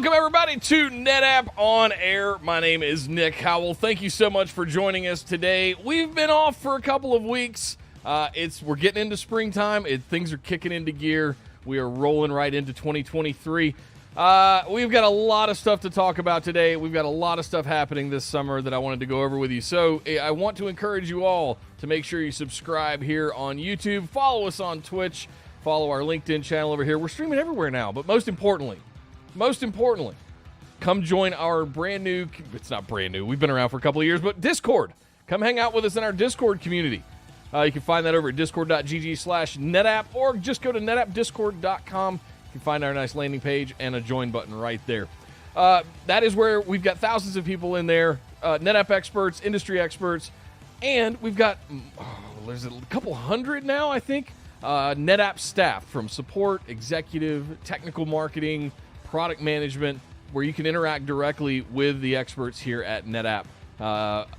Welcome, everybody, to NetApp On Air. My name is Nick Howell. Thank you so much for joining us today. We've been off for a couple of weeks. We're getting into springtime. Things are kicking into gear. We are rolling right into 2023. We've got a lot of stuff to talk about today. We've got a lot of stuff happening this summer that I wanted to go over with you. So I want to encourage you all to make sure you subscribe here on YouTube. Follow us on Twitch. Follow our LinkedIn channel over here. We're streaming everywhere now, but most importantly, come join our brand new, it's not brand new, we've been around for a couple of years, but Discord. Come hang out with us in our Discord community. You can find that over at discord.gg/NetApp, or just go to netappdiscord.com. You can find our nice landing page and a join button right there. That is where we've got thousands of people in there, NetApp experts, industry experts, and we've got, there's a couple hundred now, I think, NetApp staff from support, executive, technical marketing, product management, where you can interact directly with the experts here at NetApp.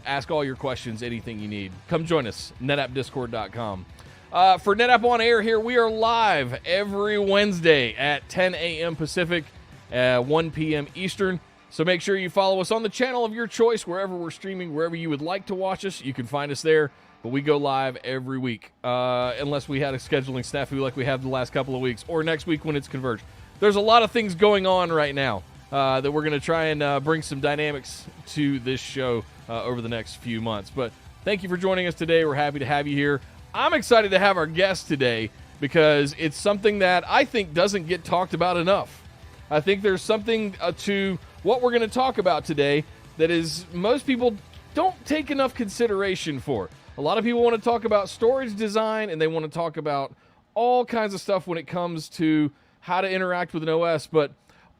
Ask all your questions, anything you need. Come join us, netappdiscord.com. For NetApp On Air here, we are live every Wednesday at 10 a.m. Pacific, 1 p.m. Eastern. So make sure you follow us on the channel of your choice, wherever we're streaming, wherever you would like to watch us. You can find us there. But we go live every week, unless we had a scheduling snafu like we have the last couple of weeks, or next week when it's converged. There's a lot of things going on right now that we're going to try and bring some dynamics to this show over the next few months. But thank you for joining us today. We're happy to have you here. I'm excited to have our guest today because it's something that I think doesn't get talked about enough. I think there's something to what we're going to talk about today that is most people don't take enough consideration for. A lot of people want to talk about storage design, and they want to talk about all kinds of stuff when it comes to how to interact with an OS, but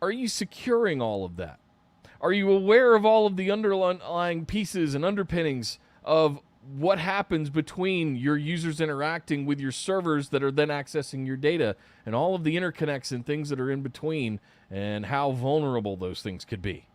are you securing all of that? Are you aware of all of the underlying pieces and underpinnings of what happens between your users interacting with your servers that are then accessing your data, and all of the interconnects and things that are in between, and how vulnerable those things could be?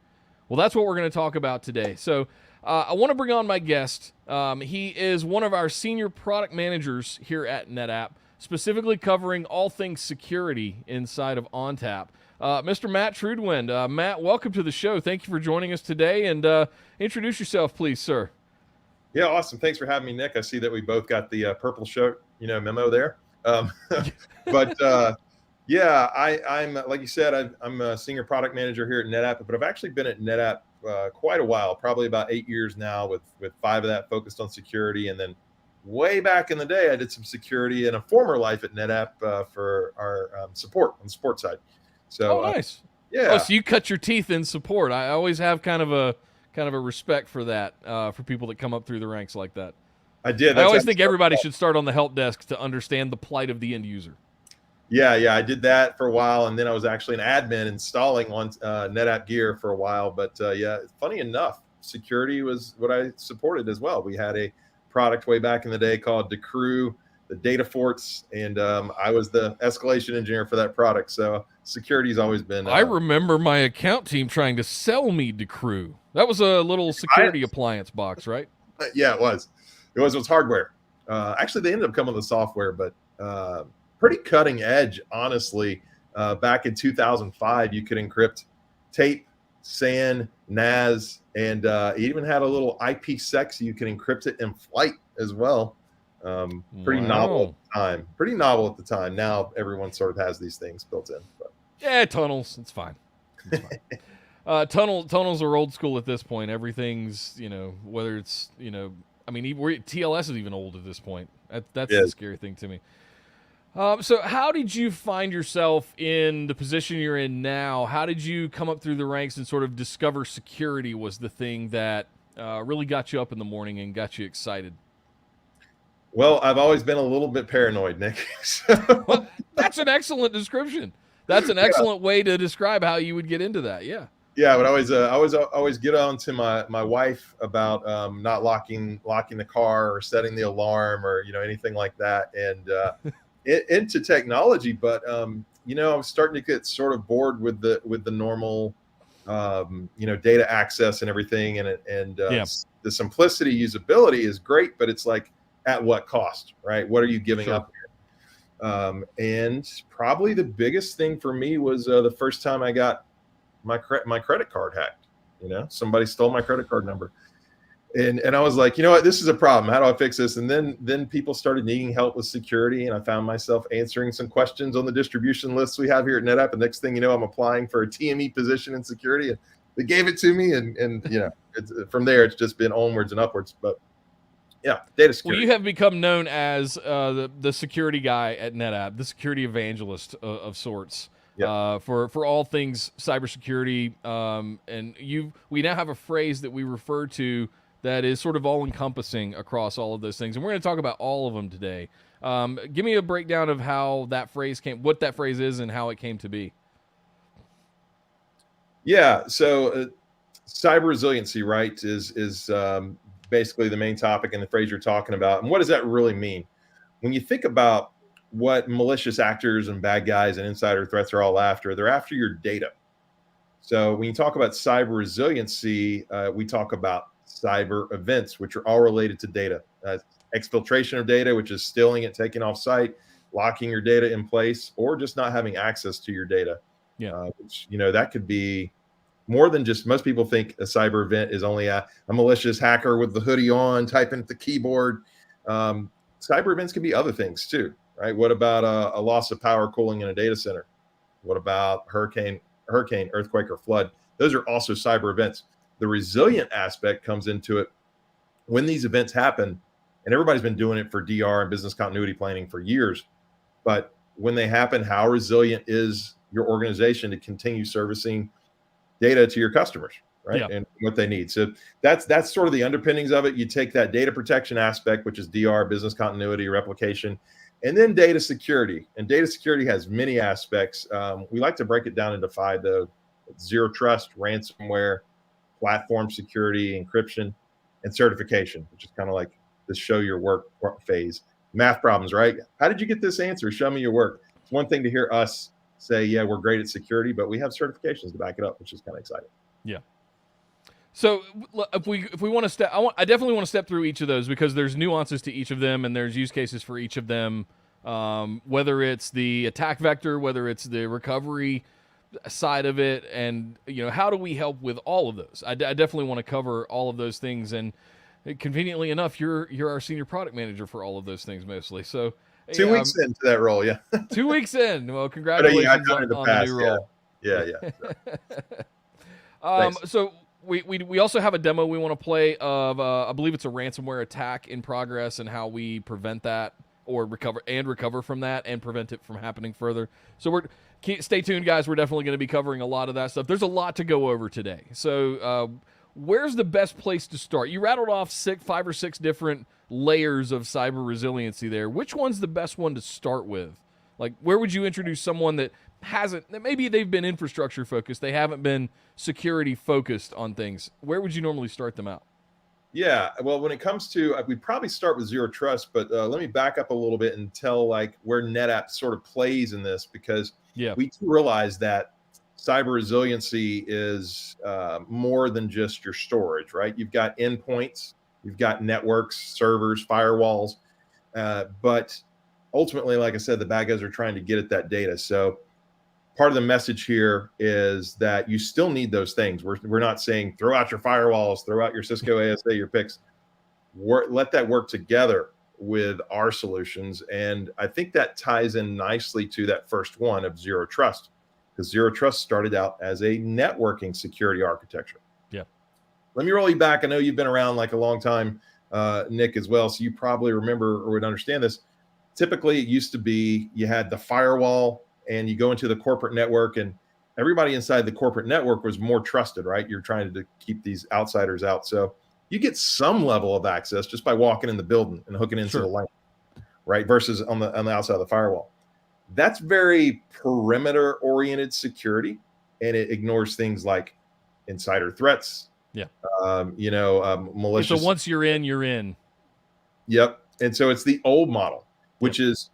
Well, that's what we're going to talk about today. So I want to bring on my guest. He is one of our senior product managers here at NetApp, specifically covering all things security inside of ONTAP. Mr. Matt Trudewind. Matt, welcome to the show. Thank you for joining us today, and introduce yourself, please, sir. Yeah, awesome. Thanks for having me, Nick. I see that we both got the purple shirt, memo there. Yeah, I'm like you said, I'm a senior product manager here at NetApp, but I've actually been at NetApp quite a while, probably about 8 years now, with 5 of that focused on security. And then way back in the day, I did some security in a former life at NetApp for our support on the support side. So, nice. Yeah. Oh, so you cut your teeth in support. I always have kind of a respect for that, for people that come up through the ranks like that. I did. I always think everybody should start on the help desk to understand the plight of the end user. Yeah, I did that for a while, and then I was actually an admin installing on NetApp gear for a while. But yeah, funny enough, security was what I supported as well. We had a product way back in the day called Decrew, the data forts, and I was the escalation engineer for that product. So security's always been. I remember my account team trying to sell me Decrew. That was a little security appliance box, right? Yeah, it was. It was hardware. Actually, they ended up coming with software, but pretty cutting edge, honestly. Back in 2005, you could encrypt tape, SAN, NAS, and it even had a little IPsec, so you can encrypt it in flight as well. Pretty novel at the time. Pretty novel at the time. Now everyone sort of has these things built in. But. Yeah, tunnels. It's fine. Tunnels are old school at this point. Everything's, whether it's, I mean, TLS is even old at this point. That's the scary thing to me. So how did you find yourself in the position you're in now? How did you come up through the ranks and sort of discover security was the thing that really got you up in the morning and got you excited? Well, I've always been a little bit paranoid, Nick. Well, that's an excellent description. That's an excellent way to describe how you would get into that. Yeah. Yeah, I would always get on to my wife about not locking the car or setting the alarm or anything like that, and into technology. But I was starting to get sort of bored with the normal data access and everything, and the simplicity, usability is great, but it's like, at what cost, right? What are you giving up here? And probably the biggest thing for me was the first time I got my credit card hacked. Somebody stole my credit card number. And I was like, you know what, this is a problem. How do I fix this? And then people started needing help with security, and I found myself answering some questions on the distribution lists we have here at NetApp. And next thing you know, I'm applying for a TME position in security, and they gave it to me. And from there, it's just been onwards and upwards. But yeah, data security. Well, you have become known as the security guy at NetApp, the security evangelist of sorts. Yeah. For all things cybersecurity, and we now have a phrase that we refer to that is sort of all-encompassing across all of those things, and we're going to talk about all of them today. Give me a breakdown of how that phrase what that phrase is, and how it came to be. Yeah, so cyber resiliency, right, is basically the main topic in the phrase you're talking about. And what does that really mean? When you think about what malicious actors and bad guys and insider threats are all after, they're after your data. So when you talk about cyber resiliency, we talk about cyber events, which are all related to data. Exfiltration of data, which is stealing it, taking off site, locking your data in place, or just not having access to your data. Yeah. Which, that could be more than just, most people think a cyber event is only a malicious hacker with the hoodie on, typing at the keyboard. Cyber events can be other things too, right? What about a loss of power, cooling in a data center? What about hurricane, earthquake, or flood? Those are also cyber events. The resilient aspect comes into it when these events happen, and everybody's been doing it for DR and business continuity planning for years. But when they happen, how resilient is your organization to continue servicing data to your customers, right? Yeah. And what they need. So that's sort of the underpinnings of it. You take that data protection aspect, which is DR, business continuity, replication, and then data security. And data security has many aspects. We like to break it down into 5, though: zero trust, ransomware, platform security, encryption, and certification, which is kind of like the show your work phase. Math problems, right? How did you get this answer? Show me your work. It's one thing to hear us say, yeah, we're great at security, but we have certifications to back it up, which is kind of exciting. Yeah. So if we want to step, I definitely want to step through each of those, because there's nuances to each of them, and there's use cases for each of them. Whether it's the attack vector, whether it's the recovery side of it, and how do we help with all of those? I definitely want to cover all of those things, and conveniently enough, you're our senior product manager for all of those things mostly. So 2 weeks into that role, yeah. 2 weeks in. Well, congratulations on the new role. Yeah. So we also have a demo we want to play of I believe it's a ransomware attack in progress, and how we prevent that, or recover from that, and prevent it from happening further. So stay tuned, guys. We're definitely going to be covering a lot of that stuff. There's a lot to go over today. So where's the best place to start? You rattled off 5 or 6 different layers of cyber resiliency there. Which one's the best one to start with? Like, where would you introduce someone that maybe they've been infrastructure focused, they haven't been security focused on things? Where would you normally start them out? Yeah, well, when it comes to, we'd probably start with zero trust, but let me back up a little bit and tell where NetApp sort of plays in this, because we realize that cyber resiliency is more than just your storage, right? You've got endpoints, you've got networks, servers, firewalls, but ultimately, like I said, the bad guys are trying to get at that data. So part of the message here is that you still need those things. We're not saying throw out your firewalls, throw out your Cisco ASA, your PICs. Let that work together with our solutions. And I think that ties in nicely to that first one of zero trust, because zero trust started out as a networking security architecture. Yeah. Let me roll you back. I know you've been around a long time, Nick, as well. So you probably remember or would understand this. Typically, it used to be you had the firewall, and you go into the corporate network, and everybody inside the corporate network was more trusted, right? You're trying to keep these outsiders out. So you get some level of access just by walking in the building and hooking into the line, right? Versus on the outside of the firewall. That's very perimeter oriented security, and it ignores things like insider threats. Yeah. Malicious. So once you're in, you're in. Yep. And so it's the old model, which is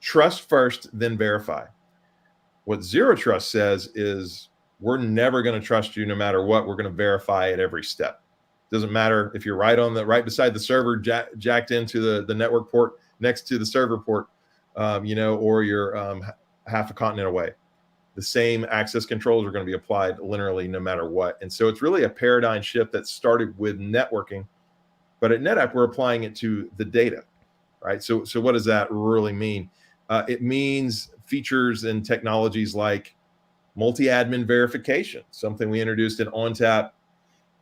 trust first, then verify. What zero trust says is we're never going to trust you no matter what. We're going to verify at every step. Doesn't matter if you're right beside the server, jacked into the network port next to the server port, or you're half a continent away. the same access controls are going to be applied linearly no matter what. And so it's really a paradigm shift that started with networking, but at NetApp, we're applying it to the data, right? So what does that really mean? It means features and technologies like multi-admin verification, something we introduced in ONTAP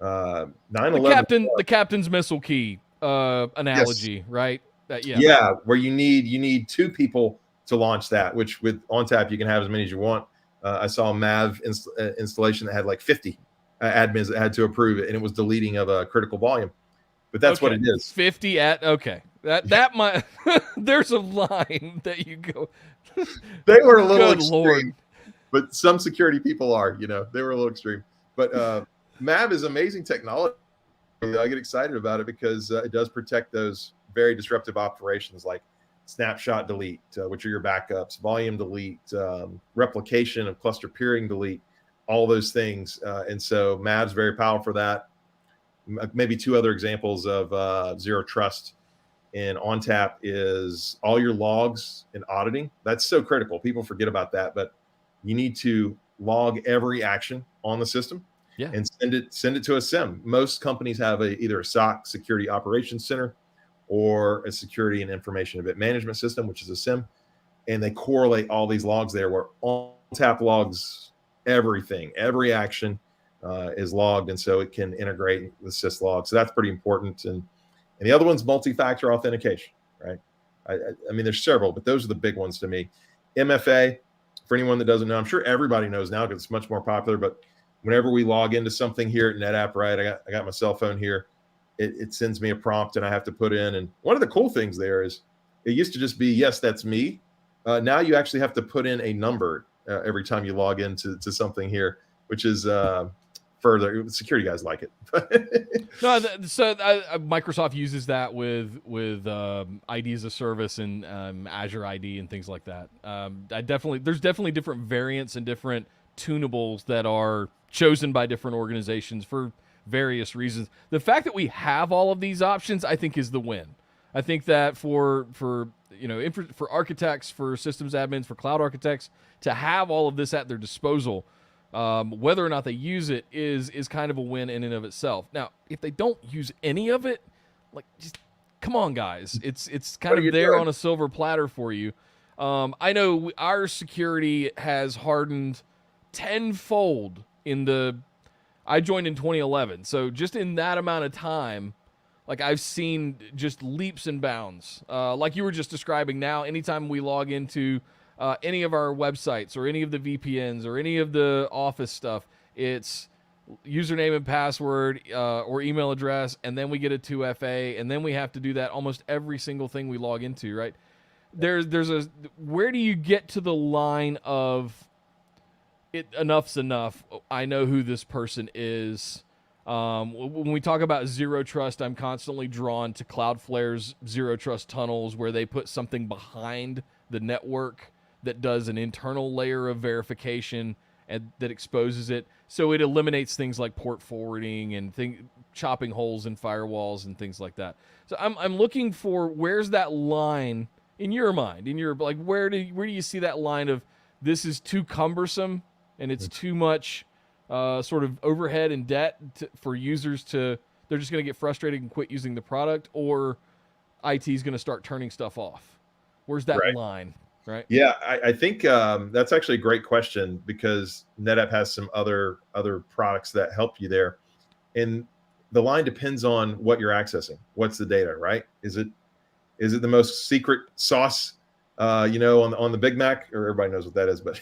9/11. The captain's missile key analogy, Yes. right? Yeah, where you need 2 people to launch that, which with ONTAP you can have as many as you want. I saw a MAV installation that had like 50 admins that had to approve it, and it was deleting of a critical volume. But that's what it is. 50 that might there's a line that you go. They were a little Good extreme, Lord. but some security people are, they were a little extreme. But MAV is amazing technology. I get excited about it because it does protect those very disruptive operations like snapshot delete, which are your backups, volume delete, replication of cluster peering delete, all those things. And so MAV's very powerful for that. Maybe 2 other examples of zero trust in ONTAP is all your logs and auditing. That's so critical. People forget about that, but you need to log every action on the system and send it to a SIM. Most companies have either a SOC, Security Operations Center, or a Security and Information Event Management System, which is a SIM, and they correlate all these logs there where ONTAP logs everything, every action is logged, and so it can integrate with syslog. So that's pretty important. And the other one's multi-factor authentication, right? I mean, there's several, but those are the big ones to me. MFA, for anyone that doesn't know, I'm sure everybody knows now because it's much more popular, but whenever we log into something here at NetApp, right, I got my cell phone here, it sends me a prompt and I have to put in. And one of the cool things there is it used to just be, yes, that's me. Now you actually have to put in a number every time you log into something here, which is further security guys like it. No, so Microsoft uses that with ID as a service and Azure ID and things like that. There's definitely different variants and different tunables that are chosen by different organizations for various reasons. The fact that we have all of these options, I think, is the win. I think that for architects, for systems admins, for cloud architects to have all of this at their disposal, whether or not they use it is kind of a win in and of itself. Now, if they don't use any of it, like, just come on, guys. It's kind of there on a silver platter for you. I know our security has hardened tenfold I joined in 2011. So just in that amount of time, like, I've seen just leaps and bounds. Like you were just describing now, anytime we log into any of our websites or any of the VPNs or any of the Office stuff, it's username and password or email address, and then we get a 2FA, and then we have to do that almost every single thing we log into, right? Where do you get to the line of enough's enough? I know who this person is. When we talk about zero trust, I'm constantly drawn to Cloudflare's zero trust tunnels, where they put something behind the network that does an internal layer of verification and that exposes it. So it eliminates things like port forwarding and chopping holes in firewalls and things like that. So I'm looking for, where's that line in your mind? Where do you see that line of, this is too cumbersome and it's too much sort of overhead and debt for users they're just going to get frustrated and quit using the product, or IT is going to start turning stuff off? Where's that line? Right. Yeah, I think that's actually a great question, because NetApp has some other products that help you there. And the line depends on what you're accessing. What's the data, right? Is it the most secret sauce, on the Big Mac? Or everybody knows what that is, but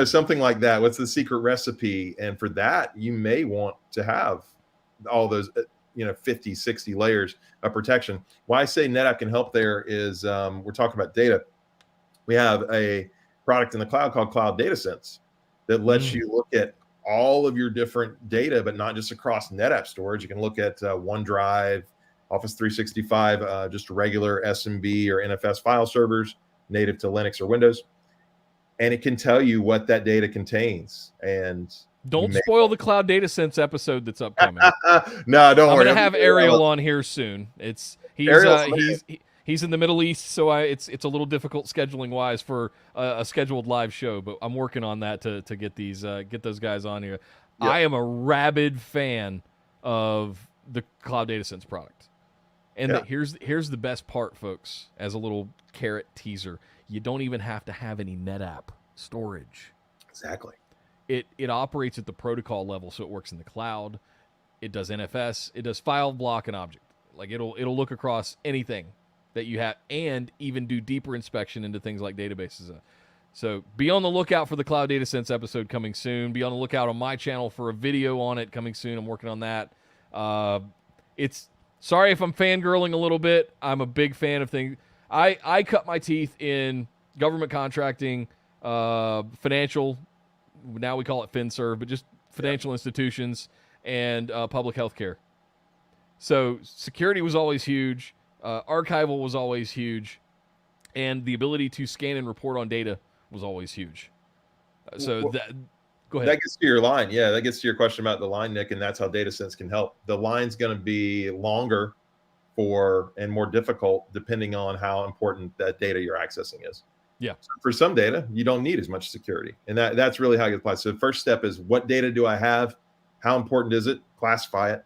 something like that. What's the secret recipe? And for that, you may want to have all those 50, 60 layers of protection. Why I say NetApp can help there is we're talking about data. We have a product in the cloud called Cloud Data Sense that lets you look at all of your different data, but not just across NetApp storage. You can look at OneDrive, Office 365, just regular SMB or NFS file servers native to Linux or Windows. And it can tell you what that data contains. And don't spoil the Cloud Data Sense episode that's upcoming. No, don't worry. I'm going to have Ariel on here soon. He's He's in the Middle East, so it's a little difficult scheduling wise for a scheduled live show. But I'm working on that to get those guys on here. Yep. I am a rabid fan of the Cloud Data Sense product, and here's the best part, folks. As a little carrot teaser, you don't even have to have any NetApp storage. Exactly. It operates at the protocol level, so it works in the cloud. It does NFS. It does file, block, and object. Like it'll look across anything that you have, and even do deeper inspection into things like databases. So be on the lookout for the Cloud Data Sense episode coming soon. Be on the lookout on my channel for a video on it coming soon. I'm working on that. It's sorry if I'm fangirling a little bit. I'm a big fan of things. I cut my teeth in government contracting, financial. Now we call it FinServ, but just financial institutions and public health care. So security was always huge. Archival was always huge. And the ability to scan and report on data was always huge. Go ahead. That gets to your line. Yeah, that gets to your question about the line, Nick, and that's how DataSense can help. The line's going to be longer and more difficult depending on how important that data you're accessing is. Yeah. So for some data, you don't need as much security. And that's really how it applies. So the first step is, what data do I have? How important is it? Classify it,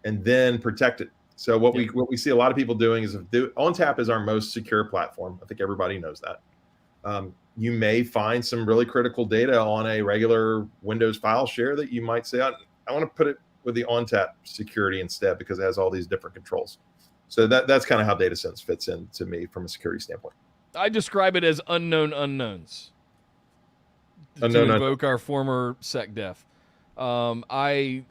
and then protect it. So what we see a lot of people doing is, ONTAP is our most secure platform. I think everybody knows that. You may find some really critical data on a regular Windows file share that you might say, I want to put it with the ONTAP security instead, because it has all these different controls. So that's kind of how DataSense fits in to me from a security standpoint. I describe it as unknown unknowns. To invoke our former SecDef. I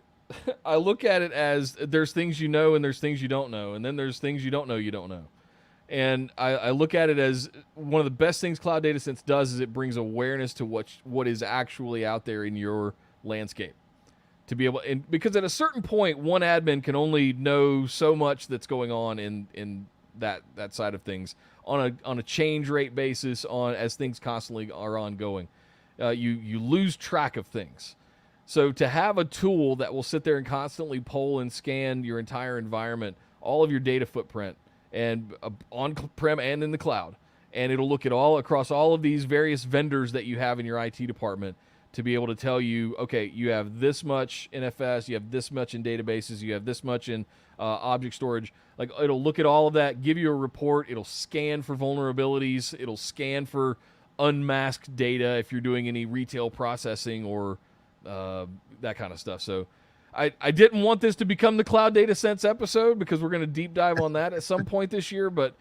look at it as there's things you know and there's things you don't know, and then there's things you don't know. And I look at it as one of the best things Cloud Data Sense does is it brings awareness to what is actually out there in your landscape. To be able, and because at a certain point, one admin can only know so much that's going on in that side of things on a change rate basis, as things constantly are ongoing. You lose track of things. So to have a tool that will sit there and constantly poll and scan your entire environment, all of your data footprint, and on-prem and in the cloud, and it'll look at all across all of these various vendors that you have in your IT department to be able to tell you, okay, you have this much in FS, you have this much in databases, you have this much in object storage. Like, it'll look at all of that, give you a report, it'll scan for vulnerabilities, it'll scan for unmasked data if you're doing any retail processing or that kind of stuff. So I didn't want this to become the Cloud Data Sense episode, because we're going to deep dive on that at some point this year, but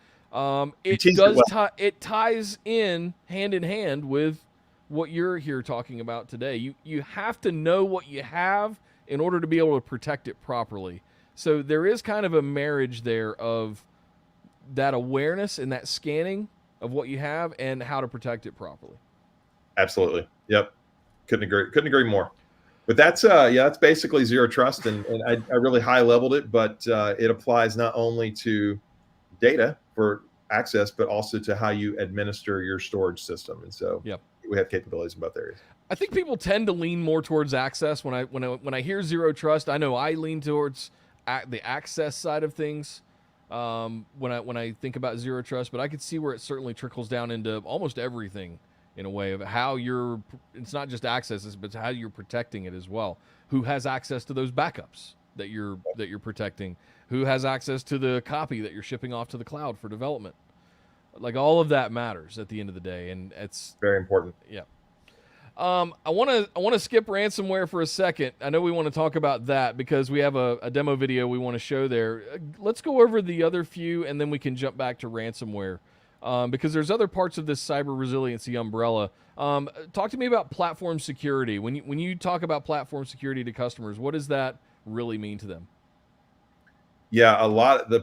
it ties in hand with what you're here talking about today. You have to know what you have in order to be able to protect it properly. So there is kind of a marriage there of that awareness and that scanning of what you have and how to protect it properly. Absolutely. Yep. Couldn't agree more. But that's basically zero trust, and I really high leveled it, but it applies not only to data for access, but also to how you administer your storage system. And so we have capabilities in both areas. I think people tend to lean more towards access. When I hear zero trust, I know I lean towards the access side of things when I think about zero trust, but I could see where it certainly trickles down into almost everything in a way of how it's not just access, but it's how you're protecting it as well. Who has access to those backups that you're protecting? Who has access to the copy that you're shipping off to the cloud for development? Like, all of that matters at the end of the day, and it's very important. Yeah. I want to skip ransomware for a second. I know we want to talk about that because we have a demo video we want to show there. Let's go over the other few, and then we can jump back to ransomware. Because there's other parts of this cyber resiliency umbrella. Talk to me about platform security. When you talk about platform security to customers, what does that really mean to them? Yeah,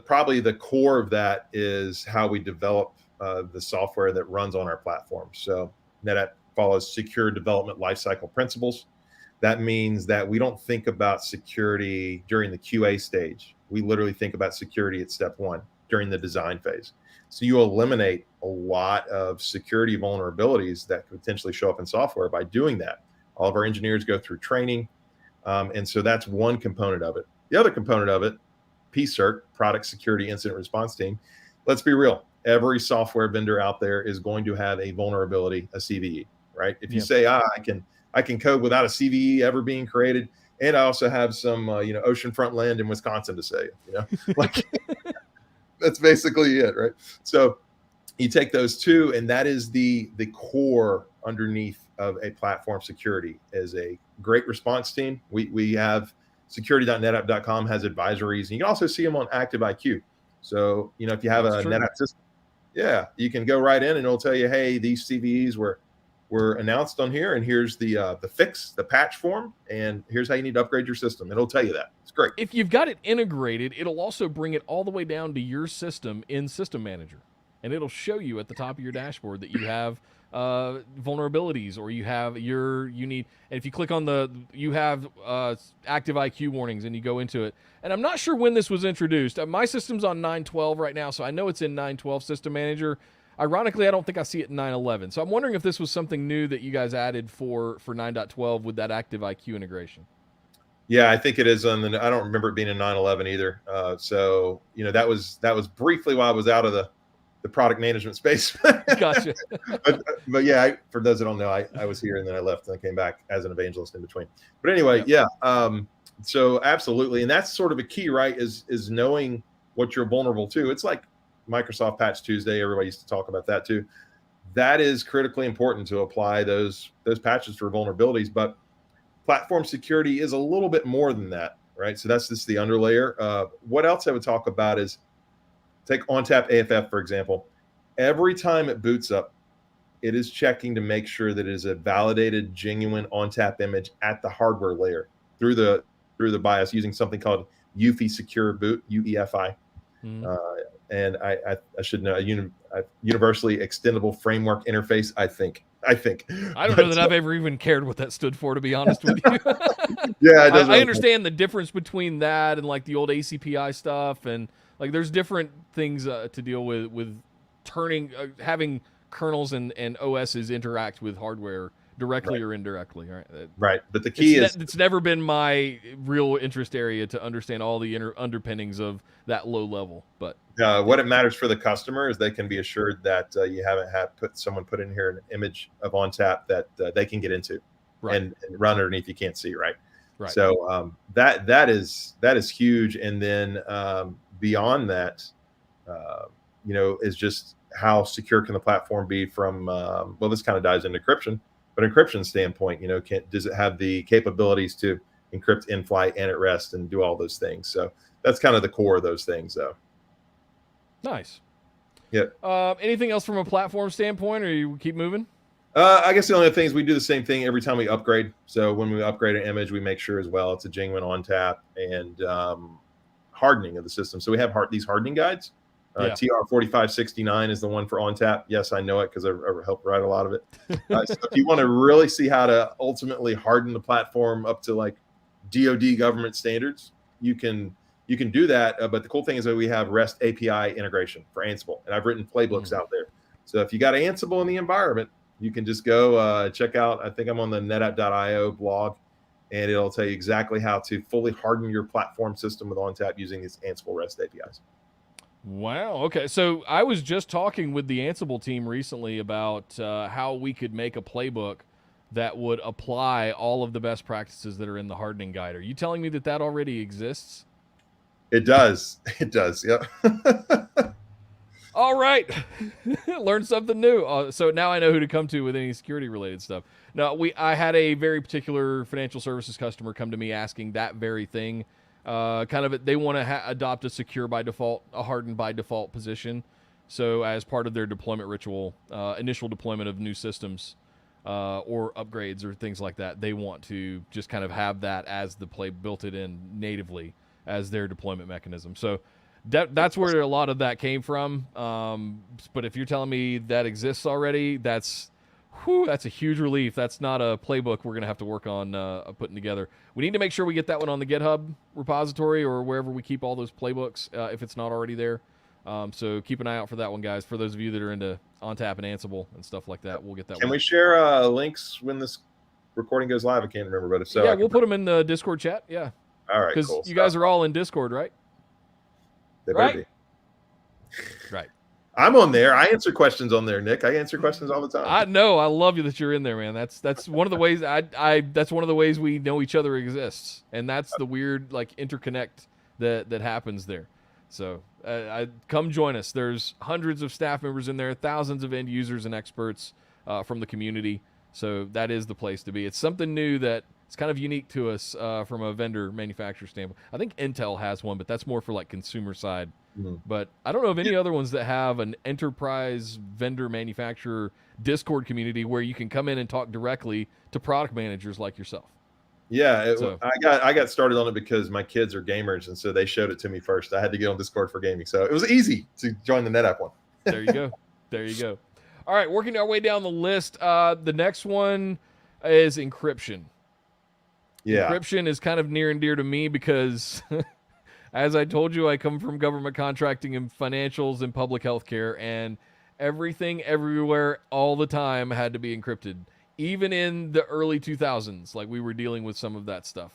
probably the core of that is how we develop the software that runs on our platform. So NetApp follows secure development lifecycle principles. That means that we don't think about security during the QA stage. We literally think about security at step one during the design phase. So you eliminate a lot of security vulnerabilities that could potentially show up in software by doing that. All of our engineers go through training. And so that's one component of it. The other component of it, PSERT, Product Security Incident Response Team, let's be real. Every software vendor out there is going to have a vulnerability, a CVE, right? If you say, I can code without a CVE ever being created, and I also have some, oceanfront land in Wisconsin to say, like that's basically it, right? So you take those two, and that is the core underneath of a platform security is a great response team. We have security.netapp.com has advisories, and you can also see them on Active IQ. So, if you have a NetApp system, you can go right in and it'll tell you, hey, these CVEs were announced on here, and here's the fix, the patch form, and here's how you need to upgrade your system. It'll tell you that. It's great. If you've got it integrated, it'll also bring it all the way down to your system in System Manager, and it'll show you at the top of your dashboard that you have vulnerabilities, or you need. And if you click on you have active IQ warnings, and you go into it. And I'm not sure when this was introduced. My system's on 9.12 right now, so I know it's in 9.12 System Manager. Ironically, I don't think I see it in 9.11. So I'm wondering if this was something new that you guys added for 9.12 with that active IQ integration. Yeah, I think it is I don't remember it being in 9.11 either. So that was briefly while I was out of the product management space. Gotcha. but yeah, for those that don't know, I was here and then I left and I came back as an evangelist in between. But anyway, so absolutely. And that's sort of a key, right? Is knowing what you're vulnerable to. It's like Microsoft Patch Tuesday. Everybody used to talk about that too. That is critically important to apply those patches for vulnerabilities. But platform security is a little bit more than that, right? So that's just the underlayer. What else I would talk about is take ONTAP AFF, for example. Every time it boots up, it is checking to make sure that it is a validated, genuine ONTAP image at the hardware layer through the BIOS using something called UEFI Secure Boot, UEFI. And I should know, a universally extendable framework interface, I think. I don't know that I've ever even cared what that stood for, to be honest with you. Yeah, I understand the difference between that and like the old ACPI stuff, and like there's different things to deal with turning, having kernels and OSs interact with hardware directly or indirectly, right? Right, but the key is it's never been my real interest area to understand all the underpinnings of that low level. But what it matters for the customer is they can be assured that you haven't had someone put in here an image of ONTAP that they can get into and run underneath. You can't see, right? So that is huge. And then beyond that, is just how secure can the platform be from this kind of dives into encryption. But encryption standpoint, does it have the capabilities to encrypt in flight and at rest and do all those things? So that's kind of the core of those things, though. Nice. Yeah. Anything else from a platform standpoint, or you keep moving? I guess the only thing is we do the same thing every time we upgrade. So when we upgrade an image, we make sure as well it's a genuine ONTAP and hardening of the system. So we have these hardening guides. TR 4569 is the one for ONTAP. Yes, I know it because I helped write a lot of it. So if you want to really see how to ultimately harden the platform up to like DoD government standards, you can do that. But the cool thing is that we have REST API integration for Ansible, and I've written playbooks out there. So if you got Ansible in the environment, you can just go check out. I think I'm on the NetApp.io blog, and it'll tell you exactly how to fully harden your platform system with ONTAP using these Ansible REST APIs. Wow. Okay. So I was just talking with the Ansible team recently about how we could make a playbook that would apply all of the best practices that are in the hardening guide. Are you telling me that already exists? It does. It does. Yeah. All right. Learn something new. So now I know who to come to with any security related stuff. Now, I had a very particular financial services customer come to me asking that very thing. They want to adopt a secure by default, a hardened by default position. So as part of their deployment ritual, initial deployment of new systems or upgrades or things like that, they want to just kind of have that as the play, built it in natively as their deployment mechanism. So that's where a lot of that came from. But if you're telling me that exists already, that's a huge relief. That's not a playbook we're going to have to work on putting together. We need to make sure we get that one on the GitHub repository or wherever we keep all those playbooks if it's not already there. So keep an eye out for that one, guys. For those of you that are into ONTAP and Ansible and stuff like that, we'll get that one. Can we share links when this recording goes live? I can't remember, but if so, yeah, we'll put them in the Discord chat. Yeah. All right, because cool. You guys are all in Discord, right? They better be. Right. I'm on there. I answer questions on there, Nick. I answer questions all the time. I know. I love you that you're in there, man. That's one of the ways that's one of the ways we know each other exists, and that's the weird like interconnect that happens there. So come join us. There's hundreds of staff members in there, thousands of end users and experts from the community. So that is the place to be. It's something new that it's kind of unique to us from a vendor manufacturer standpoint. I think Intel has one, but that's more for like consumer side. But I don't know of any other ones that have an enterprise vendor manufacturer Discord community where you can come in and talk directly to product managers like yourself. Yeah, I got started on it because my kids are gamers, and so they showed it to me first. I had to get on Discord for gaming, so it was easy to join the NetApp one. There you go. There you go. All right, working our way down the list. The next one is encryption. Yeah, encryption is kind of near and dear to me because, as I told you, I come from government contracting and financials and public healthcare, and everything, everywhere, all the time had to be encrypted. Even in the early 2000s, like we were dealing with some of that stuff.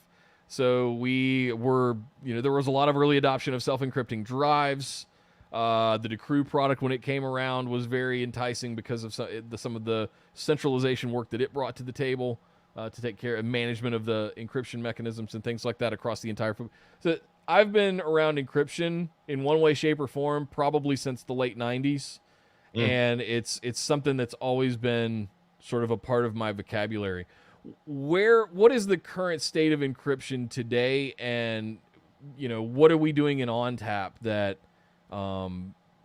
So we were, there was a lot of early adoption of self-encrypting drives. The Decrew product, when it came around, was very enticing because of some of the centralization work that it brought to the table to take care of management of the encryption mechanisms and things like that across the entire. So I've been around encryption in one way, shape, or form probably since the late 90s. And it's something that's always been sort of a part of my vocabulary. What is the current state of encryption today, and what are we doing in ONTAP that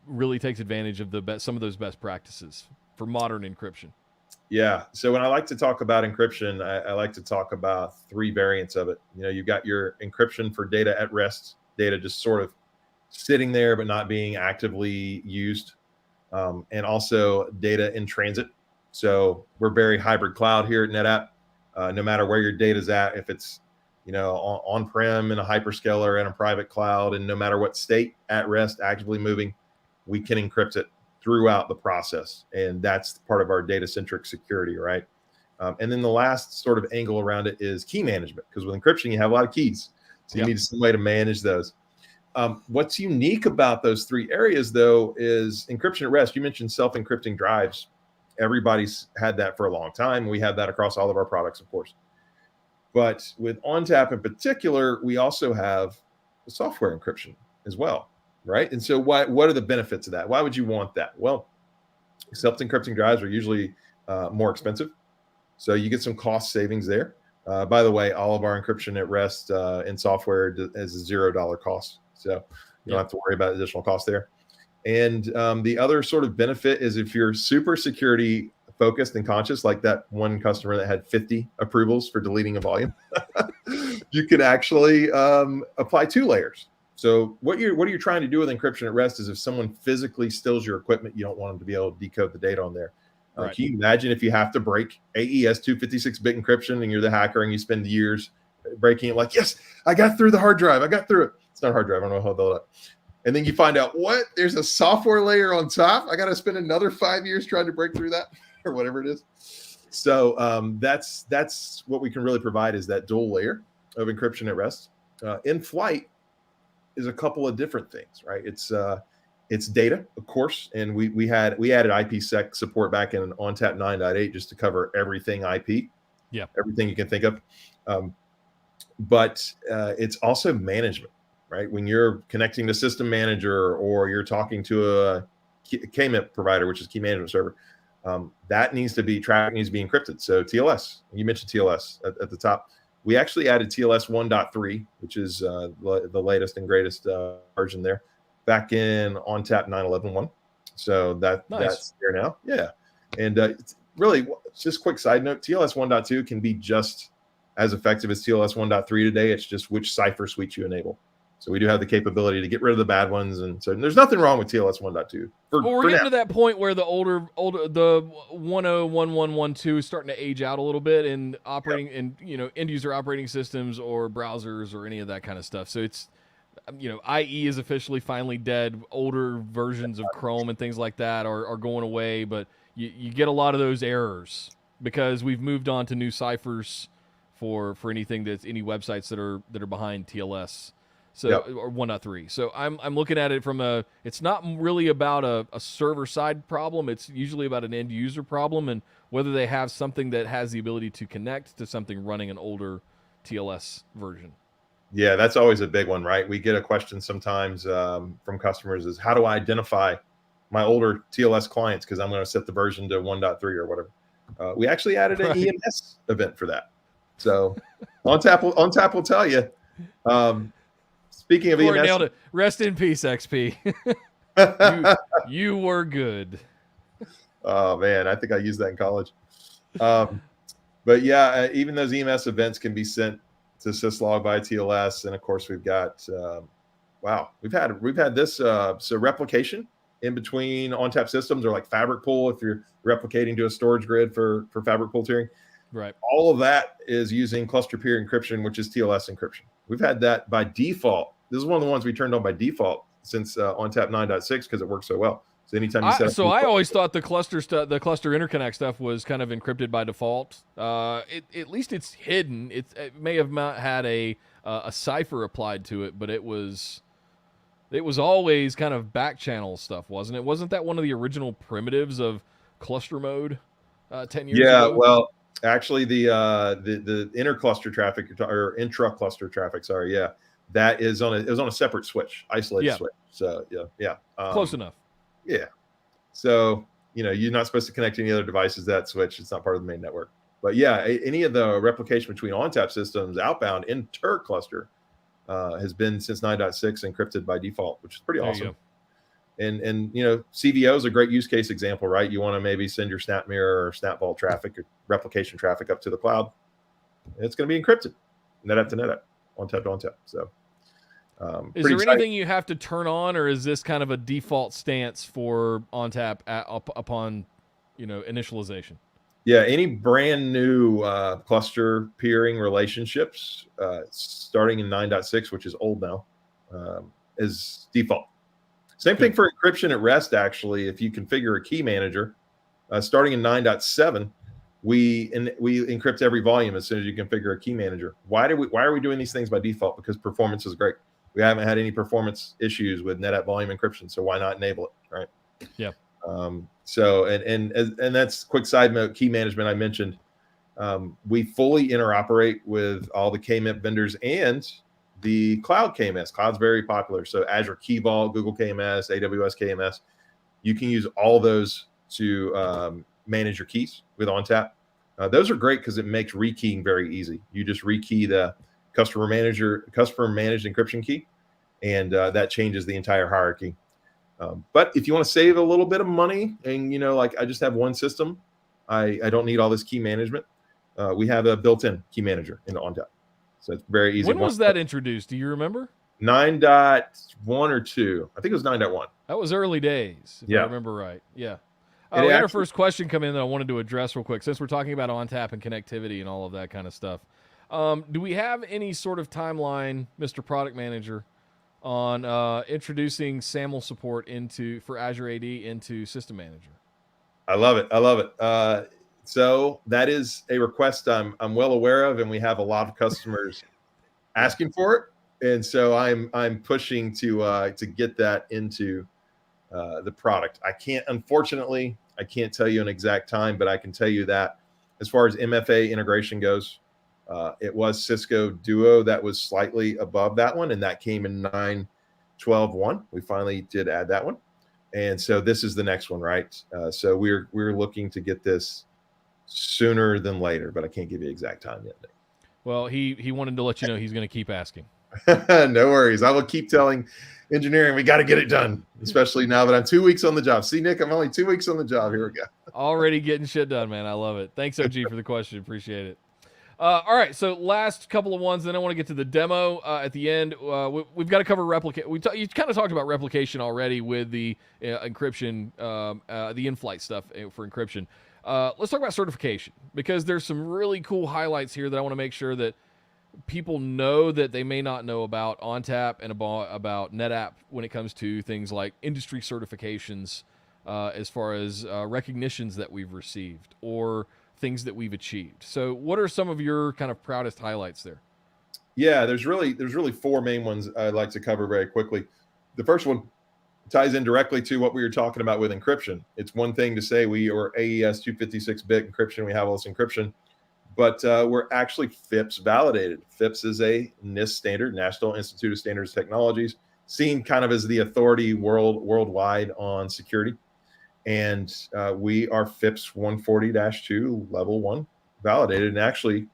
really takes advantage of some of those best practices for modern encryption? Yeah. So when I like to talk about encryption, I like to talk about three variants of it. You've got your encryption for data at rest, data just sort of sitting there but not being actively used, and also data in transit. So we're very hybrid cloud here at NetApp. No matter where your data is at, if it's on-prem in a hyperscaler and a private cloud, and no matter what state, at rest, actively moving, we can encrypt it throughout the process, and that's part of our data-centric security, right? And then the last sort of angle around it is key management, because with encryption you have a lot of keys, so you need some way to manage those. What's unique about those three areas, though, is encryption at rest. You mentioned self-encrypting drives. Everybody's had that for a long time. We have that across all of our products, of course. But with ONTAP in particular, we also have the software encryption as well, right? And so what are the benefits of that? Why would you want that? Well, self-encrypting drives are usually more expensive, so you get some cost savings there. By the way, all of our encryption at rest in software is a $0 cost, so you don't have to worry about additional cost there. And the other sort of benefit is if you're super security focused and conscious, like that one customer that had 50 approvals for deleting a volume, you can actually apply 2 layers. So what you're trying to do with encryption at rest is if someone physically steals your equipment, you don't want them to be able to decode the data on there. Right. Can you imagine if you have to break AES 256-bit encryption and you're the hacker and you spend years breaking it, like, yes, I got through the hard drive. I got through it. It's not a hard drive. I don't know how they'll. And then you find out, what? There's a software layer on top. I got to spend another 5 years trying to break through that, or whatever it is. So that's what we can really provide, is that dual layer of encryption at rest. In flight is a couple of different things, right? It's data, of course, and we added IPsec support back in ONTAP 9.8 just to cover everything IP, everything you can think of. But it's also management. Right? When you're connecting to System Manager or you're talking to a KMIP provider, which is Key Management Server, that needs to be encrypted. So TLS, you mentioned TLS at the top. We actually added TLS 1.3, which is the latest and greatest version there, back in ONTAP 9.11.1. So that's there now. Yeah. And it's really, just quick side note, TLS 1.2 can be just as effective as TLS 1.3 today. It's just which cipher suite you enable. So we do have the capability to get rid of the bad ones, and so there's nothing wrong with TLS 1.2. We're getting to that point where the older the 10.11.12 is starting to age out a little bit in operating in end user operating systems or browsers or any of that kind of stuff. So it's IE is officially finally dead. Older versions of Chrome and things like that are going away, but you get a lot of those errors because we've moved on to new ciphers for anything that's any websites that are behind TLS. So Yep. or 1.3. So I'm looking at it from it's not really about a server side problem. It's usually about an end user problem and whether they have something that has the ability to connect to something running an older TLS version. Yeah, that's always a big one, right? We get a question sometimes from customers is how do I identify my older TLS clients because I'm going to set the version to 1.3 or whatever. We actually added an EMS event for that. So ONTAP will tell you. Speaking of Corey EMS, nailed it. Rest in peace, XP. you were good. Oh man, I think I used that in college. But yeah, even those EMS events can be sent to syslog by TLS, and of course we've got we've had this so replication in between ONTAP systems or like fabric pool if you're replicating to a storage grid for fabric pool tiering. Right. All of that is using cluster peer encryption, which is TLS encryption. We've had that by default. This is one of the ones we turned on by default since ONTAP 9.6 because it works so well. So anytime you set up, I always thought the cluster interconnect stuff was kind of encrypted by default. At least it's hidden. It may have not had a cipher applied to it, but it was always kind of back channel stuff, wasn't it? Wasn't that one of the original primitives of cluster mode 10 years ago? Yeah, well, actually, the intercluster traffic or intra-cluster traffic, sorry, yeah, that is on a separate switch, isolated switch. So yeah, close enough. Yeah, so you're not supposed to connect any other devices to that switch. It's not part of the main network. But yeah, any of the replication between ONTAP systems outbound inter-cluster has been since 9.6 encrypted by default, which is pretty awesome. And CVO is a great use case example, right? You want to maybe send your SnapMirror or SnapVault traffic or replication traffic up to the cloud. It's going to be encrypted, NetApp to NetApp, ONTAP to ONTAP. So, is there anything you have to turn on, or is this kind of a default stance for ONTAP upon initialization? Yeah, any brand new cluster peering relationships starting in 9.6, which is old now, is default. Same thing for encryption at rest, actually. If you configure a key manager, starting in 9.7, we encrypt every volume as soon as you configure a key manager. Why are we doing these things by default? Because performance is great. We haven't had any performance issues with NetApp volume encryption, so why not enable it, right? Yeah. So and that's quick side note, key management I mentioned. We fully interoperate with all the KMIP vendors and the cloud KMS. Cloud's very popular. So Azure Key Vault, Google KMS, AWS KMS. You can use all those to manage your keys with ONTAP. Those are great because it makes rekeying very easy. You just rekey the customer managed encryption key, and that changes the entire hierarchy. But if you want to save a little bit of money and, like I just have one system, I don't need all this key management. We have a built-in key manager in ONTAP. So it's very easy. When was that introduced? Do you remember? 9.1 or 2. I think it was 9.1. That was early days, if I remember right. Yeah. We had our first question come in that I wanted to address real quick. Since we're talking about ONTAP and connectivity and all of that kind of stuff, do we have any sort of timeline, Mr. Product Manager, on introducing SAML support for Azure AD into System Manager? I love it. So that is a request I'm well aware of, and we have a lot of customers asking for it, and so I'm pushing to get that into the product. Unfortunately, I can't tell you an exact time, but I can tell you that as far as MFA integration goes, it was Cisco Duo that was slightly above that one, and that came in 9.12.1. We finally did add that one, and so this is the next one, right? So we're looking to get this sooner than later, but I can't give you an exact time yet. Well, he wanted to let you know he's going to keep asking. No worries. I will keep telling engineering we got to get it done, especially now that I'm 2 weeks on the job. See, Nick, I'm only 2 weeks on the job. Here we go. Already getting shit done, man. I love it. Thanks, OG, for the question. Appreciate it. All right, so last couple of ones, then I want to get to the demo at the end. We've got to cover replicate. You kind of talked about replication already with the encryption, the in-flight stuff for encryption. Let's talk about certification, because there's some really cool highlights here that I want to make sure that people know that they may not know about ONTAP and about NetApp when it comes to things like industry certifications, as far as recognitions that we've received or things that we've achieved. So what are some of your kind of proudest highlights there? Yeah, there's really four main ones I'd like to cover very quickly. The first one ties in directly to what we were talking about with encryption. It's one thing to say we are AES 256-bit encryption, we have all this encryption, but we're actually FIPS validated. FIPS is a NIST standard, National Institute of Standards and Technologies, seen kind of as the authority worldwide on security. And we are FIPS 140-2 level 1 validated. And actually,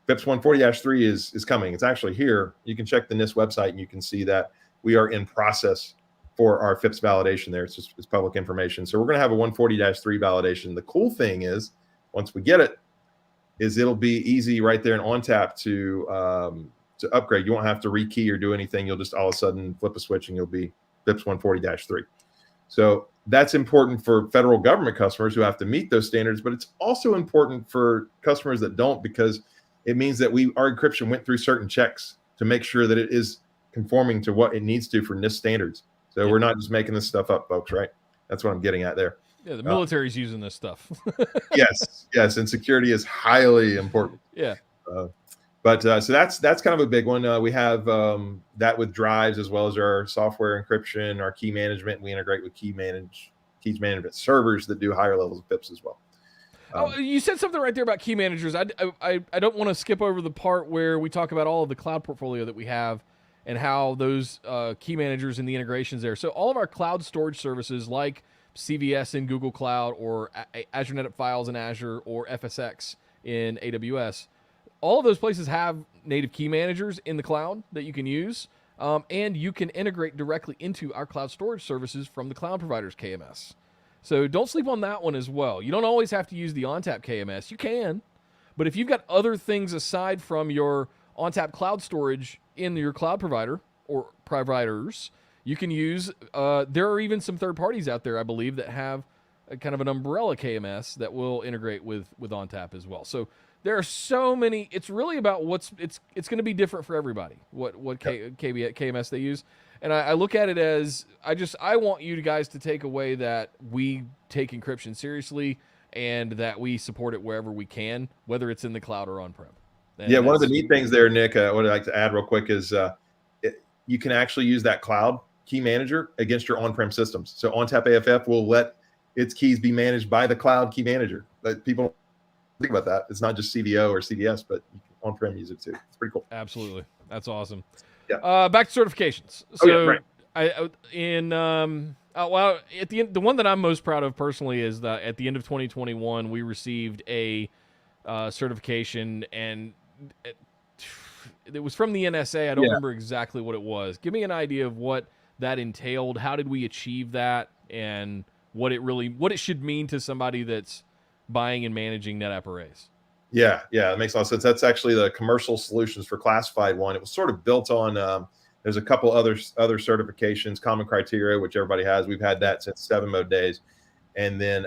FIPS 140-3 is coming. It's actually here. You can check the NIST website and you can see that we are in process for our FIPS validation there. It's public information. So we're going to have a 140-3 validation. The cool thing is, once we get it, is it'll be easy right there in ONTAP to upgrade. You won't have to rekey or do anything. You'll just all of a sudden flip a switch and you'll be FIPS 140-3. So that's important for federal government customers who have to meet those standards, but it's also important for customers that don't, because it means that our encryption went through certain checks to make sure that it is conforming to what it needs to for NIST standards. So we're not just making this stuff up, folks, right? That's what I'm getting at there. Yeah, the military's using this stuff. yes, and security is highly important. Yeah. So that's kind of a big one. We have that with drives, as well as our software encryption, our key management. We integrate with keys management servers that do higher levels of FIPS as well. You said something right there about key managers. I don't want to skip over the part where we talk about all of the cloud portfolio that we have and how those key managers and the integrations there. So all of our cloud storage services like CVS in Google Cloud, or Azure NetApp Files in Azure, or FSX in AWS, all of those places have native key managers in the cloud that you can use, and you can integrate directly into our cloud storage services from the cloud provider's KMS. So don't sleep on that one as well. You don't always have to use the ONTAP KMS. You can, but if you've got other things aside from your ONTAP cloud storage in your cloud provider or providers, you can use, there are even some third parties out there, I believe, that have a kind of an umbrella KMS that will integrate with ONTAP as well. So there are so many. It's really about it's going to be different for everybody, what KMS they use. And I look at it as, I want you guys to take away that we take encryption seriously and that we support it wherever we can, whether it's in the cloud or on-prem. And one of the neat things there, Nick, what I'd like to add real quick is you can actually use that cloud key manager against your on-prem systems. So ONTAP AFF will let its keys be managed by the cloud key manager. But people think about that. It's not just CVO or CVS, but you can on-prem use it too. It's pretty cool. Absolutely. That's awesome. Yeah. Back to certifications. So right. at the end, the one that I'm most proud of personally is that at the end of 2021, we received a certification, and it was from the NSA. I don't remember exactly what it was. Give me an idea of what that entailed. How did we achieve that, and what it should mean to somebody that's buying and managing NetApp arrays? Yeah, that makes a lot of sense. That's actually the commercial solutions for classified one. It was sort of built on, there's a couple other certifications, common criteria, which everybody has. We've had that since 7 mode days. And then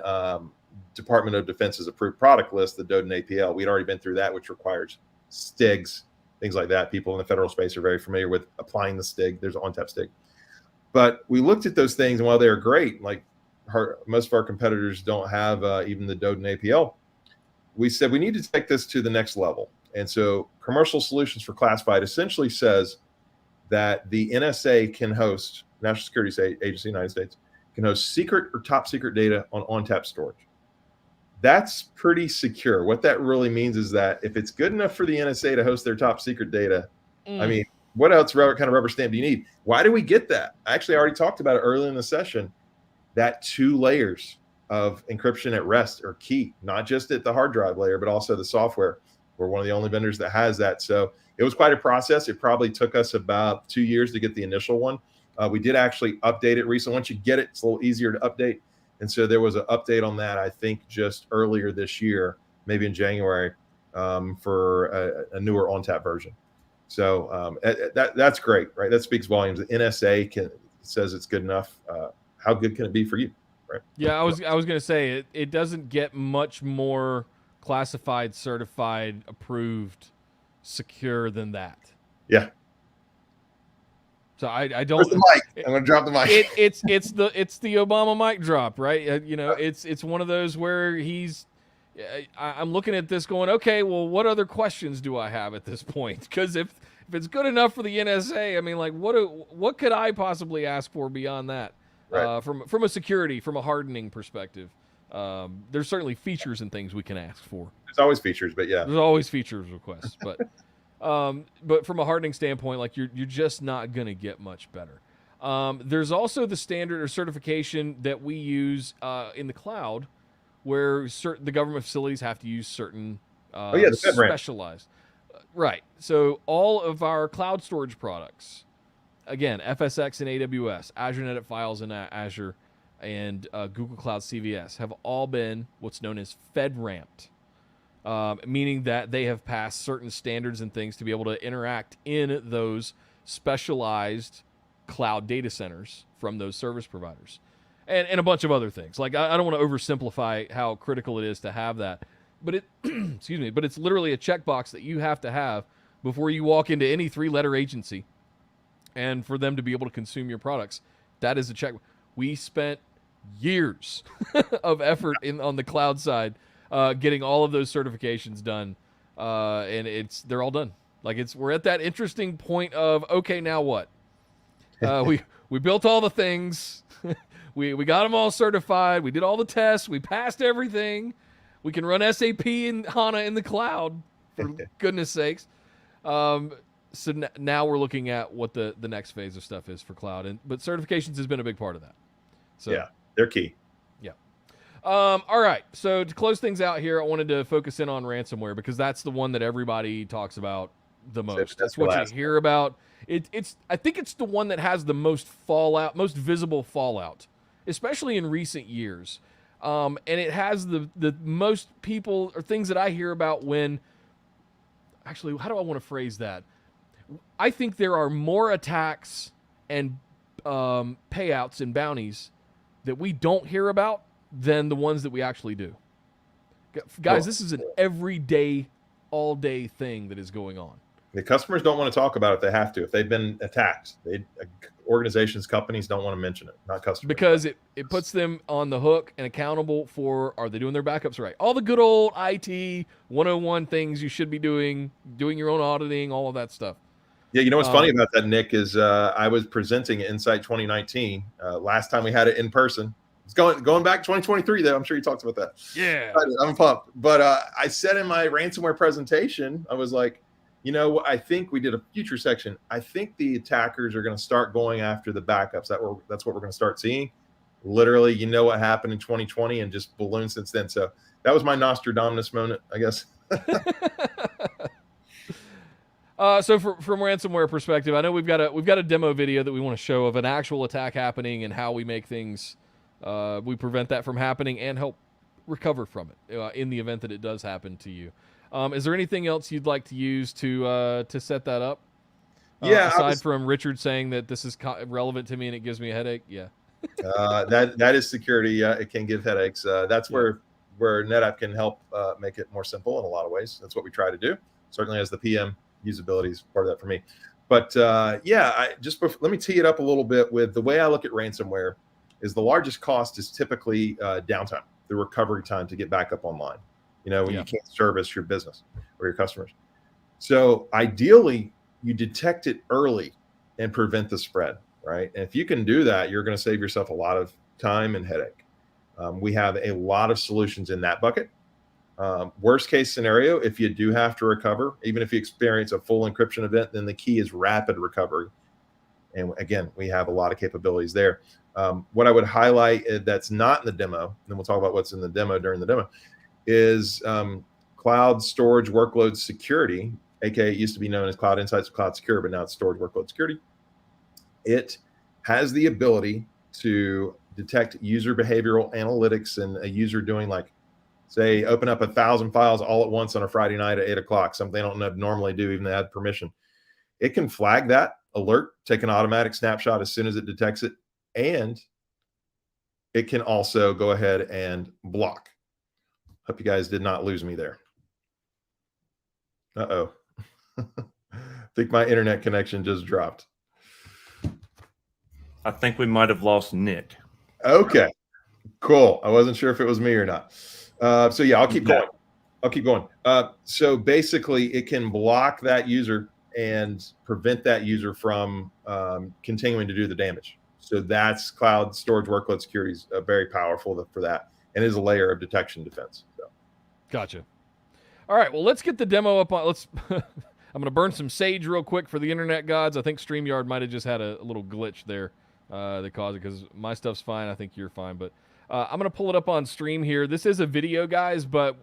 Department of Defense's approved product list, the DoD and APL. We'd already been through that, which requires STIGs, things like that. People in the federal space are very familiar with applying the STIG. There's an ONTAP STIG. But we looked at those things, and while they're great, like most of our competitors don't have even the DoD and APL, we said we need to take this to the next level. And so commercial solutions for classified essentially says that the NSA can host, National Security Agency of the United States, can host secret or top secret data on ONTAP storage. That's pretty secure. What that really means is that if it's good enough for the NSA to host their top secret data, I mean, what else kind of rubber stamp do you need? Why do we get that? Actually, I already talked about it earlier in the session, that 2 layers of encryption at rest are key, not just at the hard drive layer, but also the software. We're one of the only vendors that has that. So it was quite a process. It probably took us about 2 years to get the initial one. We did actually update it recently. Once you get it, it's a little easier to update. And so there was an update on that, I think, just earlier this year, maybe in January, for a newer ONTAP version. So that's great, right? That speaks volumes. The NSA says it's good enough. How good can it be for you? Right. Yeah, I was going to say it doesn't get much more classified, certified, approved, secure than that. Yeah. So I don't. Where's the mic? I'm going to drop the mic. It's the Obama mic drop, right? It's one of those where I'm looking at this going, okay, well, what other questions do I have at this point? Because if it's good enough for the NSA, I mean, like, what could I possibly ask for beyond that? Right. From a security, from a hardening perspective, there's certainly features and things we can ask for. There's always features, but yeah, There's always features requests, but from a hardening standpoint, like you're just not going to get much better. There's also the standard or certification that we use in the cloud, where the government facilities have to use certain the FedRAMP. specialized. Right. So all of our cloud storage products, again, FSX and AWS, Azure NetApp Files and Azure, and Google Cloud CVS have all been what's known as FedRAMPed, meaning that they have passed certain standards and things to be able to interact in those specialized cloud data centers from those service providers, and a bunch of other things. Like, I don't want to oversimplify how critical it is to have that, but excuse me, but it's literally a checkbox that you have to have before you walk into any 3-letter agency, and for them to be able to consume your products. That is a check. We spent years of effort on the cloud side, getting all of those certifications done, and they're all done. Like, we're at that interesting point of, okay, now what? We built all the things, we got them all certified, we did all the tests, we passed everything, we can run SAP and HANA in the cloud, for goodness sakes. So now we're looking at what the next phase of stuff is for cloud, but certifications has been a big part of that. So yeah, they're key. Yeah. All right. So to close things out here, I wanted to focus in on ransomware, because that's the one that everybody talks about the most. That's what you hear about. I think it's the one that has the most fallout, most visible fallout, especially in recent years. And it has the most people or things that I hear about when. Actually, how do I want to phrase that? I think there are more attacks and payouts and bounties that we don't hear about than the ones that we actually do. Guys, this is an everyday, all-day thing that is going on. The customers don't want to talk about it. They have to. If they've been attacked, organizations, companies don't want to mention it, not customers. Because it puts them on the hook and accountable for, are they doing their backups right? All the good old IT 101 things you should be doing your own auditing, all of that stuff. Yeah, you know what's funny about that, Nick, is I was presenting at Insight 2019. Last time we had it in person. It's going back 2023, though. I'm sure you talked about that. Yeah. I'm pumped. But I said in my ransomware presentation, I was like, I think we did a future section. I think the attackers are going to start going after the backups. That's what we're going to start seeing. Literally, what happened in 2020 and just ballooned since then. So that was my Nostradamus moment, I guess. So from ransomware perspective, I know we've got a demo video that we want to show of an actual attack happening and how we make things, we prevent that from happening and help recover from it in the event that it does happen to you. Is there anything else you'd like to use to set that up? Yeah. Aside from Richard saying that this is relevant to me and it gives me a headache. Yeah. That is security. Yeah, it can give headaches. That's where NetApp can help make it more simple in a lot of ways. That's what we try to do. Certainly, as the PM, usability is part of that for me. But let me tee it up a little bit with the way I look at ransomware. Is the largest cost is typically downtime, the recovery time to get back up online. When you can't service your business or your customers. So ideally, you detect it early and prevent the spread, right? And if you can do that, you're going to save yourself a lot of time and headache. We have a lot of solutions in that bucket. Worst case scenario, if you do have to recover, even if you experience a full encryption event, then the key is rapid recovery. And again, we have a lot of capabilities there. What I would highlight that's not in the demo, and we'll talk about what's in the demo during the demo, is cloud storage workload security, aka it used to be known as Cloud Insights or Cloud Secure, but now it's storage workload security. It has the ability to detect user behavioral analytics and a user doing, like, say, open up 1,000 files all at once on a Friday night at 8 o'clock, something they don't normally do, even though they had permission. It can flag that alert, take an automatic snapshot as soon as it detects it, and it can also go ahead and block. Hope you guys did not lose me there. Uh-oh. I think my internet connection just dropped. I think we might have lost Nick. Okay, cool. I wasn't sure if it was me or not. So yeah, I'll keep going. So basically it can block that user and prevent that user from continuing to do the damage. So that's cloud storage workload security is very powerful for that, and is a layer of detection defense. So. Gotcha. All right, well, let's get the demo up on. Let's. I'm going to burn some sage real quick for the internet gods. I think StreamYard might have just had a little glitch there that caused it, because my stuff's fine. I think you're fine, but I'm going to pull it up on stream here. This is a video, guys, but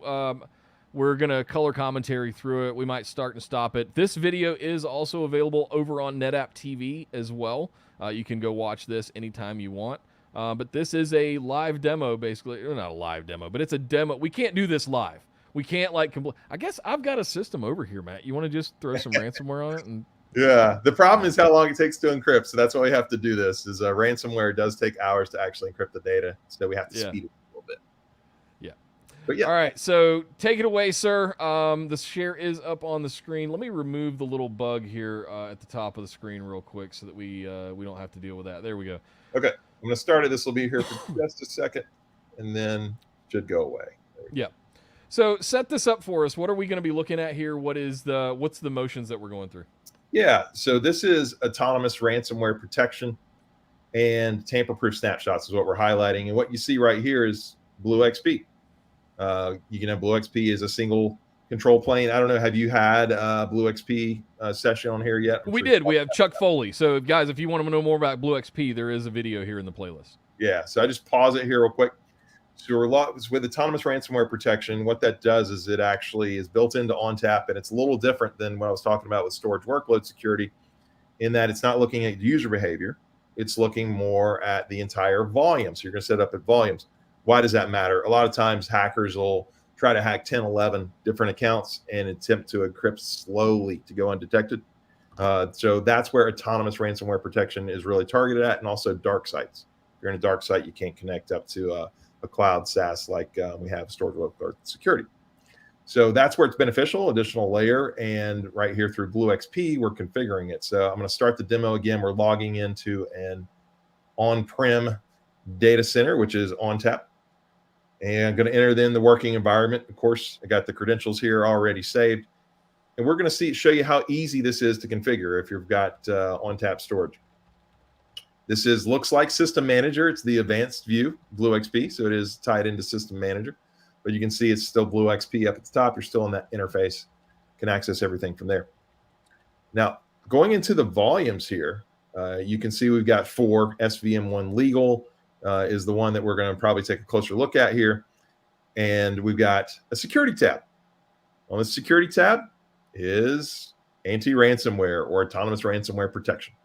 we're going to color commentary through it. We might start and stop it. This video is also available over on NetApp TV as well. You can go watch this anytime you want. But this is a live demo, basically. Not a live demo, but it's a demo. We can't do this live. We can't I guess I've got a system over here, Matt. You want to just throw some ransomware on it? And Yeah, the problem is how long it takes to encrypt. So that's why we have to do this. Is ransomware does take hours to actually encrypt the data, so we have to speed it a little bit. Yeah. But yeah. All right, so take it away, sir. The share is up on the screen. Let me remove the little bug here at the top of the screen real quick so that we don't have to deal with that. There we go. Okay, I'm going to start it. This will be here for just a second, and then should go away. Yeah. So set this up for us. What are we going to be looking at here? What's the motions that we're going through? Yeah, so this is autonomous ransomware protection and tamper-proof snapshots is what we're highlighting. And what you see right here is Blue XP. You can have Blue XP as a single control plane. I don't know, have you had Blue XP session on here yet? We did. We have Chuck Foley. So guys, if you want to know more about Blue XP, there is a video here in the playlist. Yeah, so I just pause it here real quick. So with autonomous ransomware protection, what that does is it actually is built into ONTAP, and it's a little different than what I was talking about with storage workload security, in that it's not looking at user behavior. It's looking more at the entire volume. So you're going to set up at volumes. Why does that matter? A lot of times hackers will try to hack 10, 11 different accounts and attempt to encrypt slowly to go undetected. So that's where autonomous ransomware protection is really targeted at, and also dark sites. If you're in a dark site, you can't connect up to a cloud SaaS like we have storage workload security. So that's where it's beneficial, additional layer. And right here through Blue XP, we're configuring it. So I'm going to start the demo again. We're logging into an on-prem data center, which is ONTAP. And I'm going to enter then the working environment. Of course, I got the credentials here already saved. And we're going to show you how easy this is to configure if you've got ONTAP storage. This looks like System Manager. It's the advanced view, Blue XP, so it is tied into System Manager. But you can see it's still Blue XP up at the top. You're still in that interface. Can access everything from there. Now, going into the volumes here, you can see we've got 4. SVM1 Legal is the one that we're going to probably take a closer look at here. And we've got a security tab. On the security tab is anti-ransomware or autonomous ransomware protection.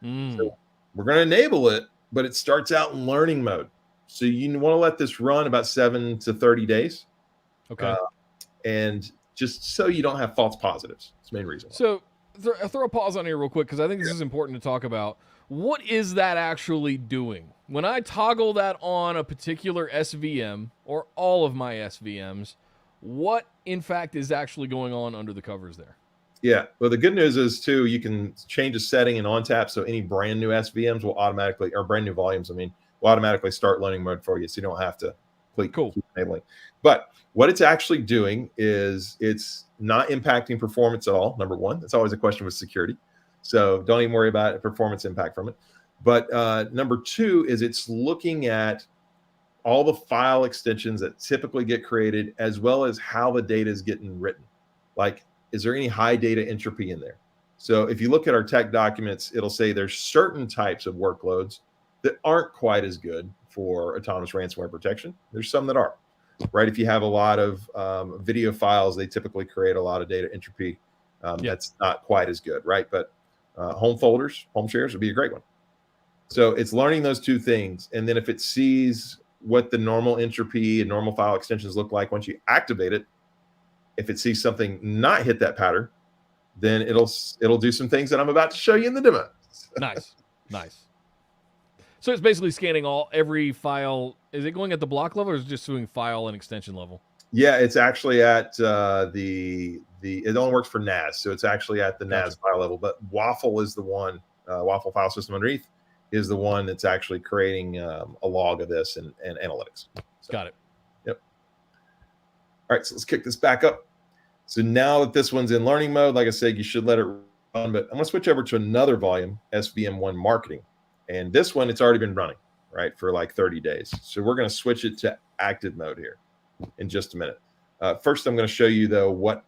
So we're going to enable it, but it starts out in learning mode. So you want to let this run about 7 to 30 days. Okay. And just so you don't have false positives. That's the main reason. So throw a pause on here real quick, because I think this is important to talk about. What is that actually doing? When I toggle that on a particular SVM or all of my SVMs, what in fact is actually going on under the covers there? Yeah, well, the good news is too, you can change a setting in ONTAP, so any brand new SVMs will automatically, or brand new volumes, will automatically start learning mode for you, so you don't have to keep enabling. But what it's actually doing is it's not impacting performance at all. Number one, that's always a question with security, so don't even worry about performance impact from it. But number two is it's looking at all the file extensions that typically get created, as well as how the data is getting written. Like, is there any high data entropy in there? So if you look at our tech documents, it'll say there's certain types of workloads that aren't quite as good for autonomous ransomware protection. There's some that are, right? If you have a lot of video files, they typically create a lot of data entropy. That's not quite as good, right? But home folders, home shares would be a great one. So it's learning those two things. And then if it sees what the normal entropy and normal file extensions look like once you activate it, if it sees something not hit that pattern, then it'll do some things that I'm about to show you in the demo. Nice. So it's basically scanning every file. Is it going at the block level, or is it just doing file and extension level? Yeah, it's actually at it only works for NAS, so it's actually at the NAS file level. But Waffle is the one, Waffle file system underneath is the one that's actually creating a log of this and analytics. So, got it. All right, so let's kick this back up. So now that this one's in learning mode, like I said, you should let it But I'm going to switch over to another volume, SVM1 Marketing. And this one, it's already been running, right, for like 30 days. So we're going to switch it to active mode here in just a minute. First, I'm going to show you, though, what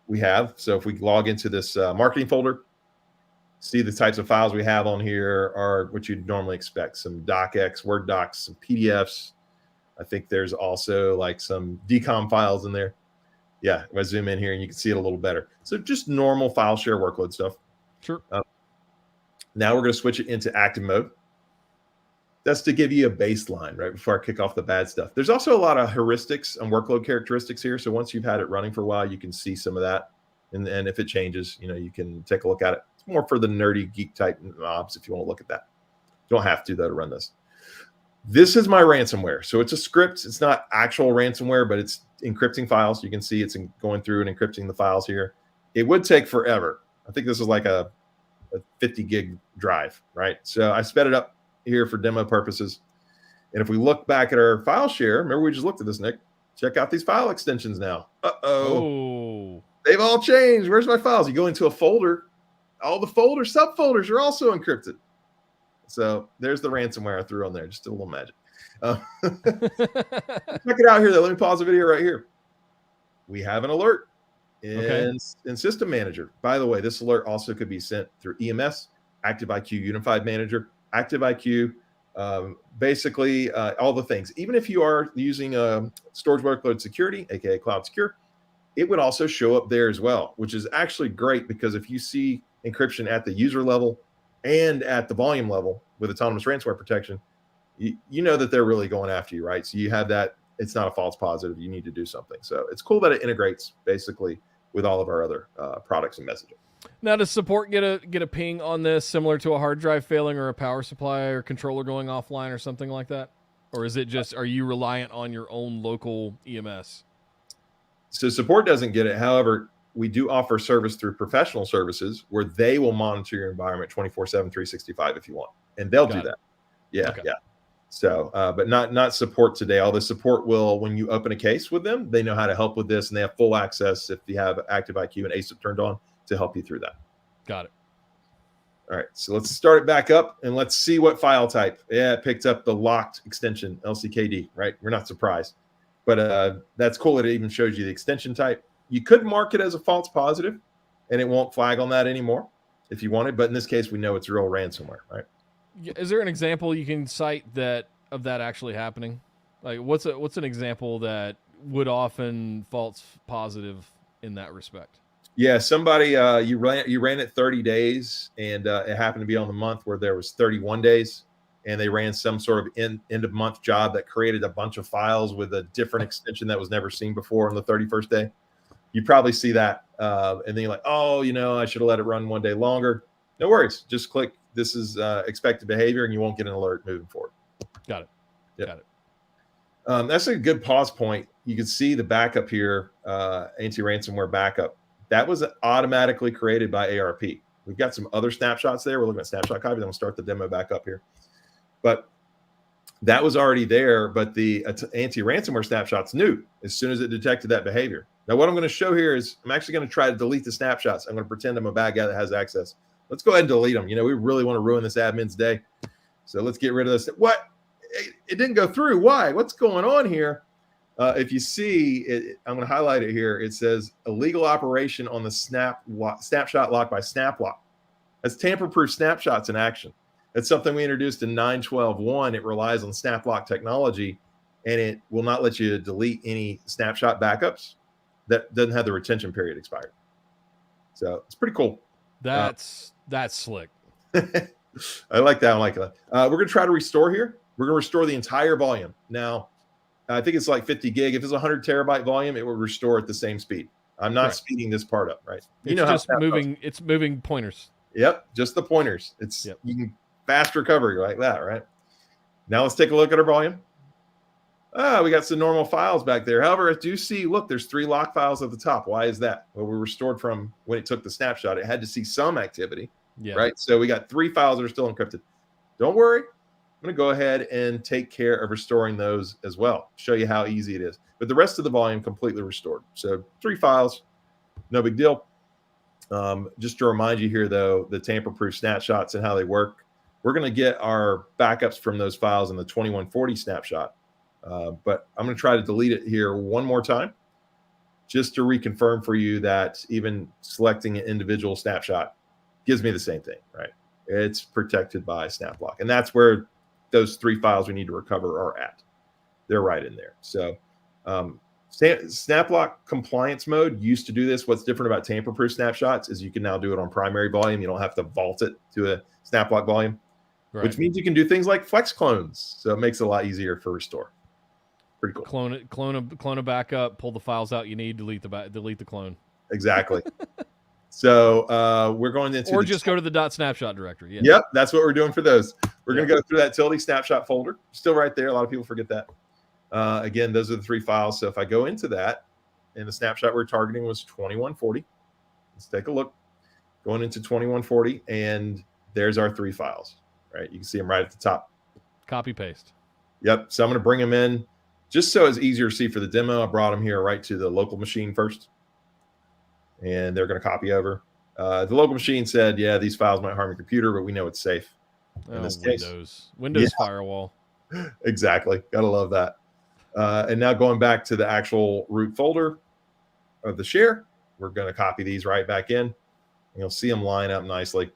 we have. So if we log into this marketing folder, see the types of files we have on here are what you'd normally expect. Some docx, Word docs, some PDFs. I think there's also like some decom files in there. Yeah, if I zoom in here and you can see it a little better. So just normal file share workload stuff. Sure. Now we're going to switch it into active mode. That's to give you a baseline, right, before I kick off the bad stuff. There's also a lot of heuristics and workload characteristics here. So once you've had it running for a while, you can see some of that. And if it changes, you can take a look at it. It's more for the nerdy geek type mobs if you want to look at that. You don't have to, though, to run this. This is my ransomware. So it's a script. It's not actual ransomware, but it's encrypting files. You can see it's going through and encrypting the files here. It would take forever. I think this is like a 50 gig drive, right? So I sped it up here for demo purposes. And if we look back at our file share, remember we just looked at this, Nick. Check out these file extensions now. Oh. They've all changed. Where's my files? You go into a folder. All the folders, subfolders are also encrypted. So there's the ransomware I threw on there. Just a little magic. Check it out here, though. Let me pause the video right here. We have an alert in System Manager. By the way, this alert also could be sent through EMS, ActiveIQ Unified Manager, ActiveIQ, basically all the things. Even if you are using storage workload security, aka Cloud Secure, it would also show up there as well, which is actually great because if you see encryption at the user level and at the volume level with autonomous ransomware protection, you know that they're really going after you, right? So you have that. It's not a false positive. You need to do something. So it's cool that it integrates basically with all of our other products and messaging. Now, does support get a ping on this similar to a hard drive failing or a power supply or controller going offline or something like that? Or is it just, are you reliant on your own local EMS? So support doesn't get it. However, we do offer service through professional services where they will monitor your environment 24/7, 365 if you want. And they'll do that. Yeah, okay. Yeah. So, but not support today. All the support will, when you open a case with them, they know how to help with this, and they have full access if you have ActiveIQ and ASIP turned on to help you through that. Got it. All right, so let's start it back up and let's see what file type. Yeah, it picked up the locked extension, LCKD, right? We're not surprised. But that's cool that it even shows you the extension type. You could mark it as a false positive, and it won't flag on that anymore if you wanted. But in this case, we know it's real ransomware, right? Is there an example you can cite of that actually happening? Like, what's an example that would often false positive in that respect? Yeah, somebody you ran it 30 days, and it happened to be on the month where there was 31 days, and they ran some sort of end of month job that created a bunch of files with a different extension that was never seen before on the 31st day. You probably see that, and then you're like, oh, I should have let it run one day longer. No worries, just click. This is expected behavior, and you won't get an alert moving forward. Got it. Yep. Got it. That's a good pause point. You can see the backup here, anti-ransomware backup. That was automatically created by ARP. We've got some other snapshots there. We're looking at snapshot copy. Then we'll start the demo back up here. But that was already there, but the anti-ransomware snapshot's new as soon as it detected that behavior. Now, what I'm going to show here is I'm actually going to try to delete the snapshots. I'm going to pretend I'm a bad guy that has access. Let's go ahead and delete them. We really want to ruin this admin's day. So let's get rid of this. What? It didn't go through. Why? What's going on here? If you see it, I'm going to highlight it here. It says illegal operation on the snapshot lock by SnapLock. That's tamper-proof snapshots in action. That's something we introduced in 9.12.1. It relies on SnapLock technology, and it will not let you delete any snapshot backups that doesn't have the retention period expired. So it's pretty cool. That's slick. I like that. I like that. We're going to try to restore here. We're going to restore the entire volume. Now, I think it's like 50 gig. If it's 100 terabyte volume, it will restore at the same speed. I'm not speeding this part up, right? It's just moving. It's moving pointers. Yep, just the pointers. You can fast recovery like that, right? Now let's take a look at our volume. We got some normal files back there. However, I do see, look, there's 3 lock files at the top. Why is that? Well, we restored from when it took the snapshot. It had to see some activity, right? So we got 3 files that are still encrypted. Don't worry. I'm going to go ahead and take care of restoring those as well. Show you how easy it is. But the rest of the volume completely restored. So 3 files, no big deal. Just to remind you here, though, the tamper-proof snapshots and how they work, we're going to get our backups from those files in the 2140 snapshot. But I'm going to try to delete it here one more time, just to reconfirm for you that even selecting an individual snapshot gives me the same thing, right? It's protected by SnapLock. And that's where those 3 files we need to recover are at. They're right in there. So SnapLock compliance mode used to do this. What's different about tamper-proof snapshots is you can now do it on primary volume. You don't have to vault it to a SnapLock volume, right, which means you can do things like flex clones. So it makes it a lot easier for restore. Pretty cool. Clone a backup, pull the files out you need, delete the clone. Exactly. So we're going into or just go to the .snapshot directory. Yeah. Yep, that's what we're doing for those. We're going to go through that utility snapshot folder. Still right there. A lot of people forget that. Again, those are the 3 files. So if I go into that, and the snapshot we're targeting was 2140. Let's take a look. Going into 2140, and there's our 3 files. Right, you can see them right at the top. Copy paste. Yep. So I'm going to bring them in. Just so it's easier to see for the demo, I brought them here right to the local machine first. And they're going to copy over. The local machine said, yeah, these files might harm your computer, but we know it's safe. In this case. Windows firewall. Exactly. Got to love that. And now going back to the actual root folder of the share, we're going to copy these right back in. And you'll see them line up nicely.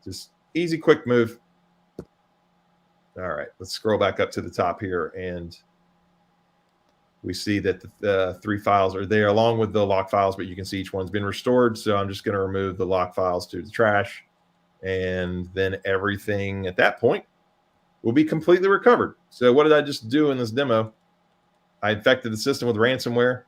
Just easy, quick move. All right, let's scroll back up to the top here, and we see that the 3 files are there along with the lock files, but you can see each one's been restored. So I'm just going to remove the lock files to the trash, and then everything at that point will be completely recovered. So what did I just do in this demo? I infected the system with ransomware.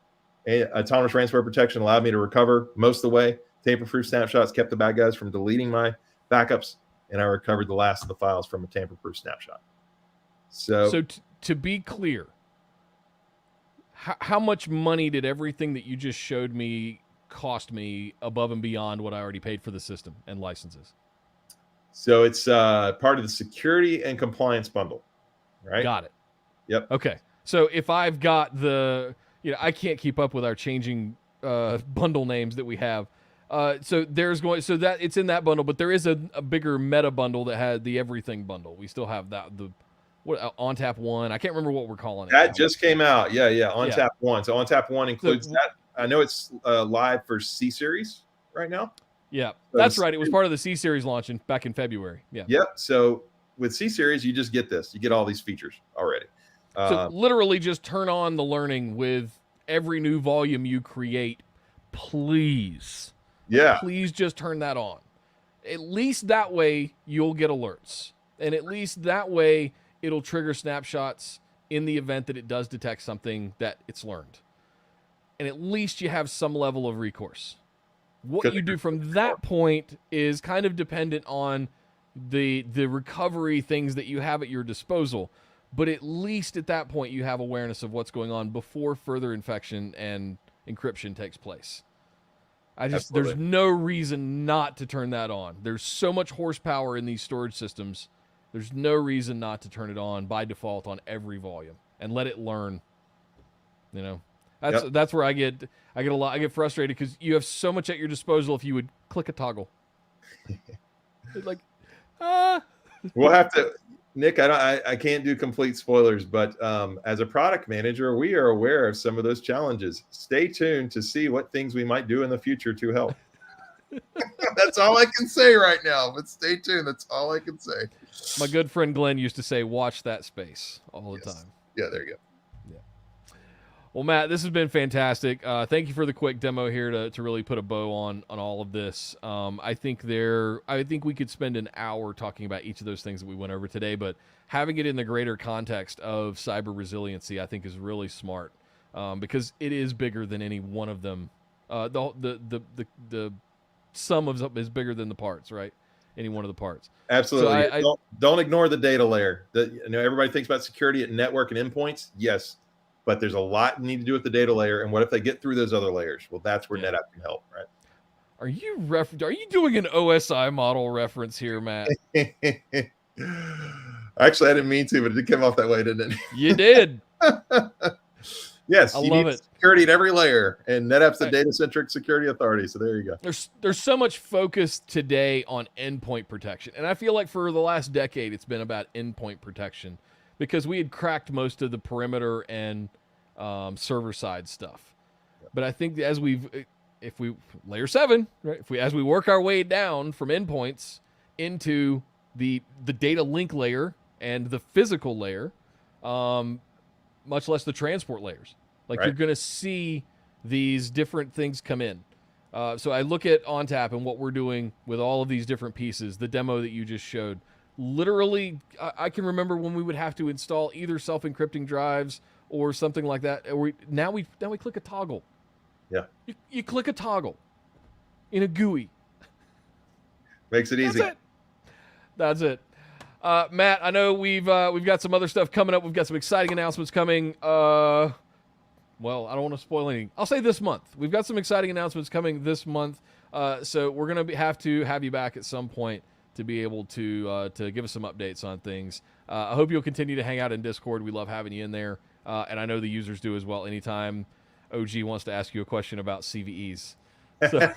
Autonomous ransomware protection allowed me to recover most of the way. Tamper-proof snapshots kept the bad guys from deleting my backups, and I recovered the last of the files from a tamper-proof snapshot. So to be clear, how much money did everything that you just showed me cost me above and beyond what I already paid for the system and licenses? So it's part of the security and compliance bundle, right? Got it. Yep. Okay. So if I've got I can't keep up with our changing bundle names that we have. So that it's in that bundle, but there is a bigger meta bundle that had the everything bundle. We still have that ONTAP 1. I can't remember what we're calling it. That just came out. Yeah. ONTAP 1. So ONTAP 1 includes that. I know it's live for C series right now. Yeah, so that's right. It was part of the C series launch back in February. Yeah. Yep. So with C series, you just get this. You get all these features already. So literally just turn on the learning with every new volume you create, please. Yeah. Please just turn that on. At least that way you'll get alerts. And at least that way it'll trigger snapshots in the event that it does detect something that it's learned. And at least you have some level of recourse. What you do from that point is kind of dependent on the recovery things that you have at your disposal. But at least at that point you have awareness of what's going on before further infection and encryption takes place. There's no reason not to turn that on. There's so much horsepower in these storage systems. There's no reason not to turn it on by default on every volume and let it learn. That's where I get frustrated because you have so much at your disposal if you would click a toggle. We'll have to, Nick. I can't do complete spoilers, but as a product manager, we are aware of some of those challenges. Stay tuned to see what things we might do in the future to help. That's all I can say right now. But stay tuned. That's all I can say. My good friend Glenn used to say, "Watch that space" all the time. Yeah, there you go. Well, Matt, this has been fantastic. Thank you for the quick demo here to really put a bow on all of this. I think we could spend an hour talking about each of those things that we went over today, but having it in the greater context of cyber resiliency, I think is really smart because it is bigger than any one of them. The sum of them is bigger than the parts, right? Any one of the parts. Absolutely. So don't ignore the data layer. Everybody thinks about security at network and endpoints. Yes. But there's a lot you need to do with the data layer. And what if they get through those other layers? Well, that's where NetApp can help, right? Are you doing an OSI model reference here, Matt? Actually, I didn't mean to, but it did come off that way, didn't it? You did. Yes, I you love need it. security at every layer, and NetApp's the Right. data-centric security authority. So there you go. There's so much focus today on endpoint protection, and I feel like for the last decade it's been about endpoint protection because we had cracked most of the perimeter and server side stuff. But I think as if we layer 7, right? As we work our way down from endpoints into the data link layer and the physical layer, much less the transport layers, like Right. you're going to see these different things come in. So I look at ONTAP and what we're doing with all of these different pieces, the demo that you just showed. Literally, I can remember when we would have to install either self-encrypting drives or something like that. Now we click a toggle. Yeah. You click a toggle in a GUI. Makes it easy. That's it. Matt, I know we've got some other stuff coming up. We've got some exciting announcements coming. Well, I don't want to spoil anything. I'll say this month. We've got some exciting announcements coming this month. So we're going to have to have you back at some point to be able to give us some updates on things. I hope you'll continue to hang out in Discord. We love having you in there. And I know the users do as well. Anytime OG wants to ask you a question about CVEs. So.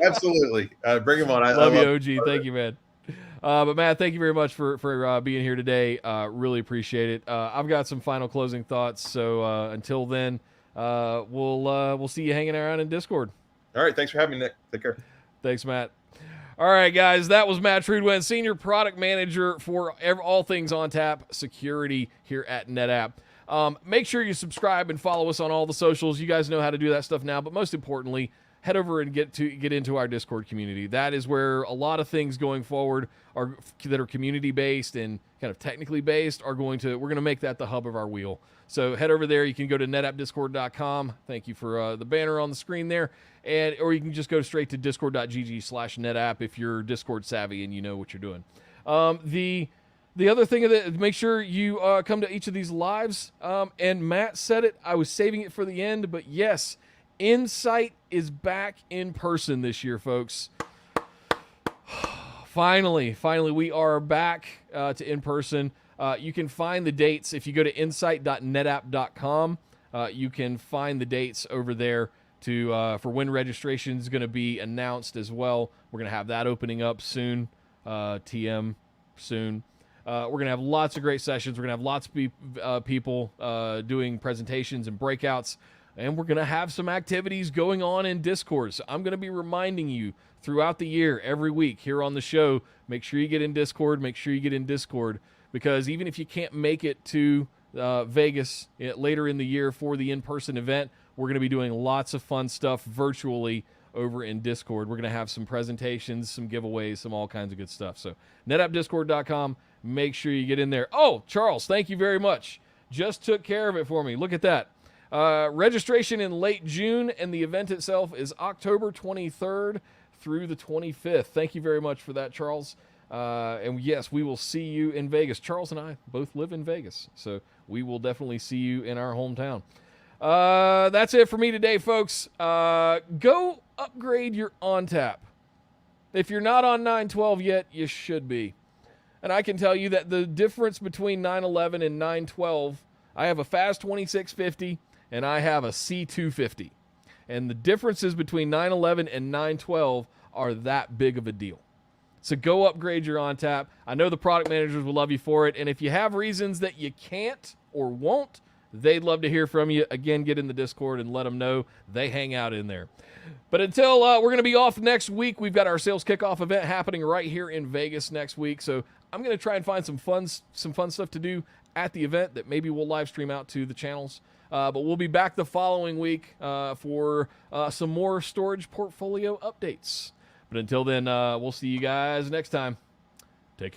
Absolutely. Bring them on. I love you, OG. Thank you, man. But Matt, thank you very much for being here today. Really appreciate it. I've got some final closing thoughts. So until then, we'll see you hanging around in Discord. All right. Thanks for having me, Nick. Take care. Thanks, Matt. All right, guys. That was Matt Trudewind, Senior Product Manager for all things ONTAP Security here at NetApp. Make sure you subscribe and follow us on all the socials. You guys know how to do that stuff now. But most importantly, head over and get into our Discord community. That is where a lot of things going forward that are community based and kind of technically based we're going to make that the hub of our wheel. So head over there. You can go to netappdiscord.com. Thank you for the banner on the screen there. Or you can just go straight to discord.gg/netapp if you're Discord savvy and you know what you're doing. The other thing make sure you come to each of these lives. And Matt said it. I was saving it for the end, but yes, Insight is back in person this year, folks. Finally, we are back to in person. You can find the dates if you go to insight.netapp.com. You can find the dates over there for when registration is going to be announced as well. We're going to have that opening up soon, TM soon. We're going to have lots of great sessions. We're going to have lots of people doing presentations and breakouts. And we're going to have some activities going on in Discord. So I'm going to be reminding you throughout the year, every week here on the show, make sure you get in Discord. Make sure you get in Discord. Because even if you can't make it to Vegas later in the year for the in-person event, we're going to be doing lots of fun stuff virtually over in Discord. We're going to have some presentations, some giveaways, some all kinds of good stuff. So netappdiscord.com, make sure you get in there. Oh, Charles, thank you very much. Just took care of it for me. Look at that. Registration in late June, and the event itself is October 23rd through the 25th. Thank you very much for that, Charles. And yes, we will see you in Vegas. Charles and I both live in Vegas, so we will definitely see you in our hometown. That's it for me today, folks. Go upgrade your ONTAP. If you're not on 9.12 yet, you should be. And I can tell you that the difference between 9.11 and 9.12, I have a FAS 2650 and I have a C250. And the differences between 9.11 and 9.12 are that big of a deal. So go upgrade your ONTAP. I know the product managers will love you for it. And if you have reasons that you can't or won't, they'd love to hear from you. Again, get in the Discord and let them know. They hang out in there. But until we're going to be off next week, we've got our sales kickoff event happening right here in Vegas next week. So I'm going to try and find some fun stuff to do at the event that maybe we'll live stream out to the channels. But we'll be back the following week for some more storage portfolio updates. But until then, we'll see you guys next time.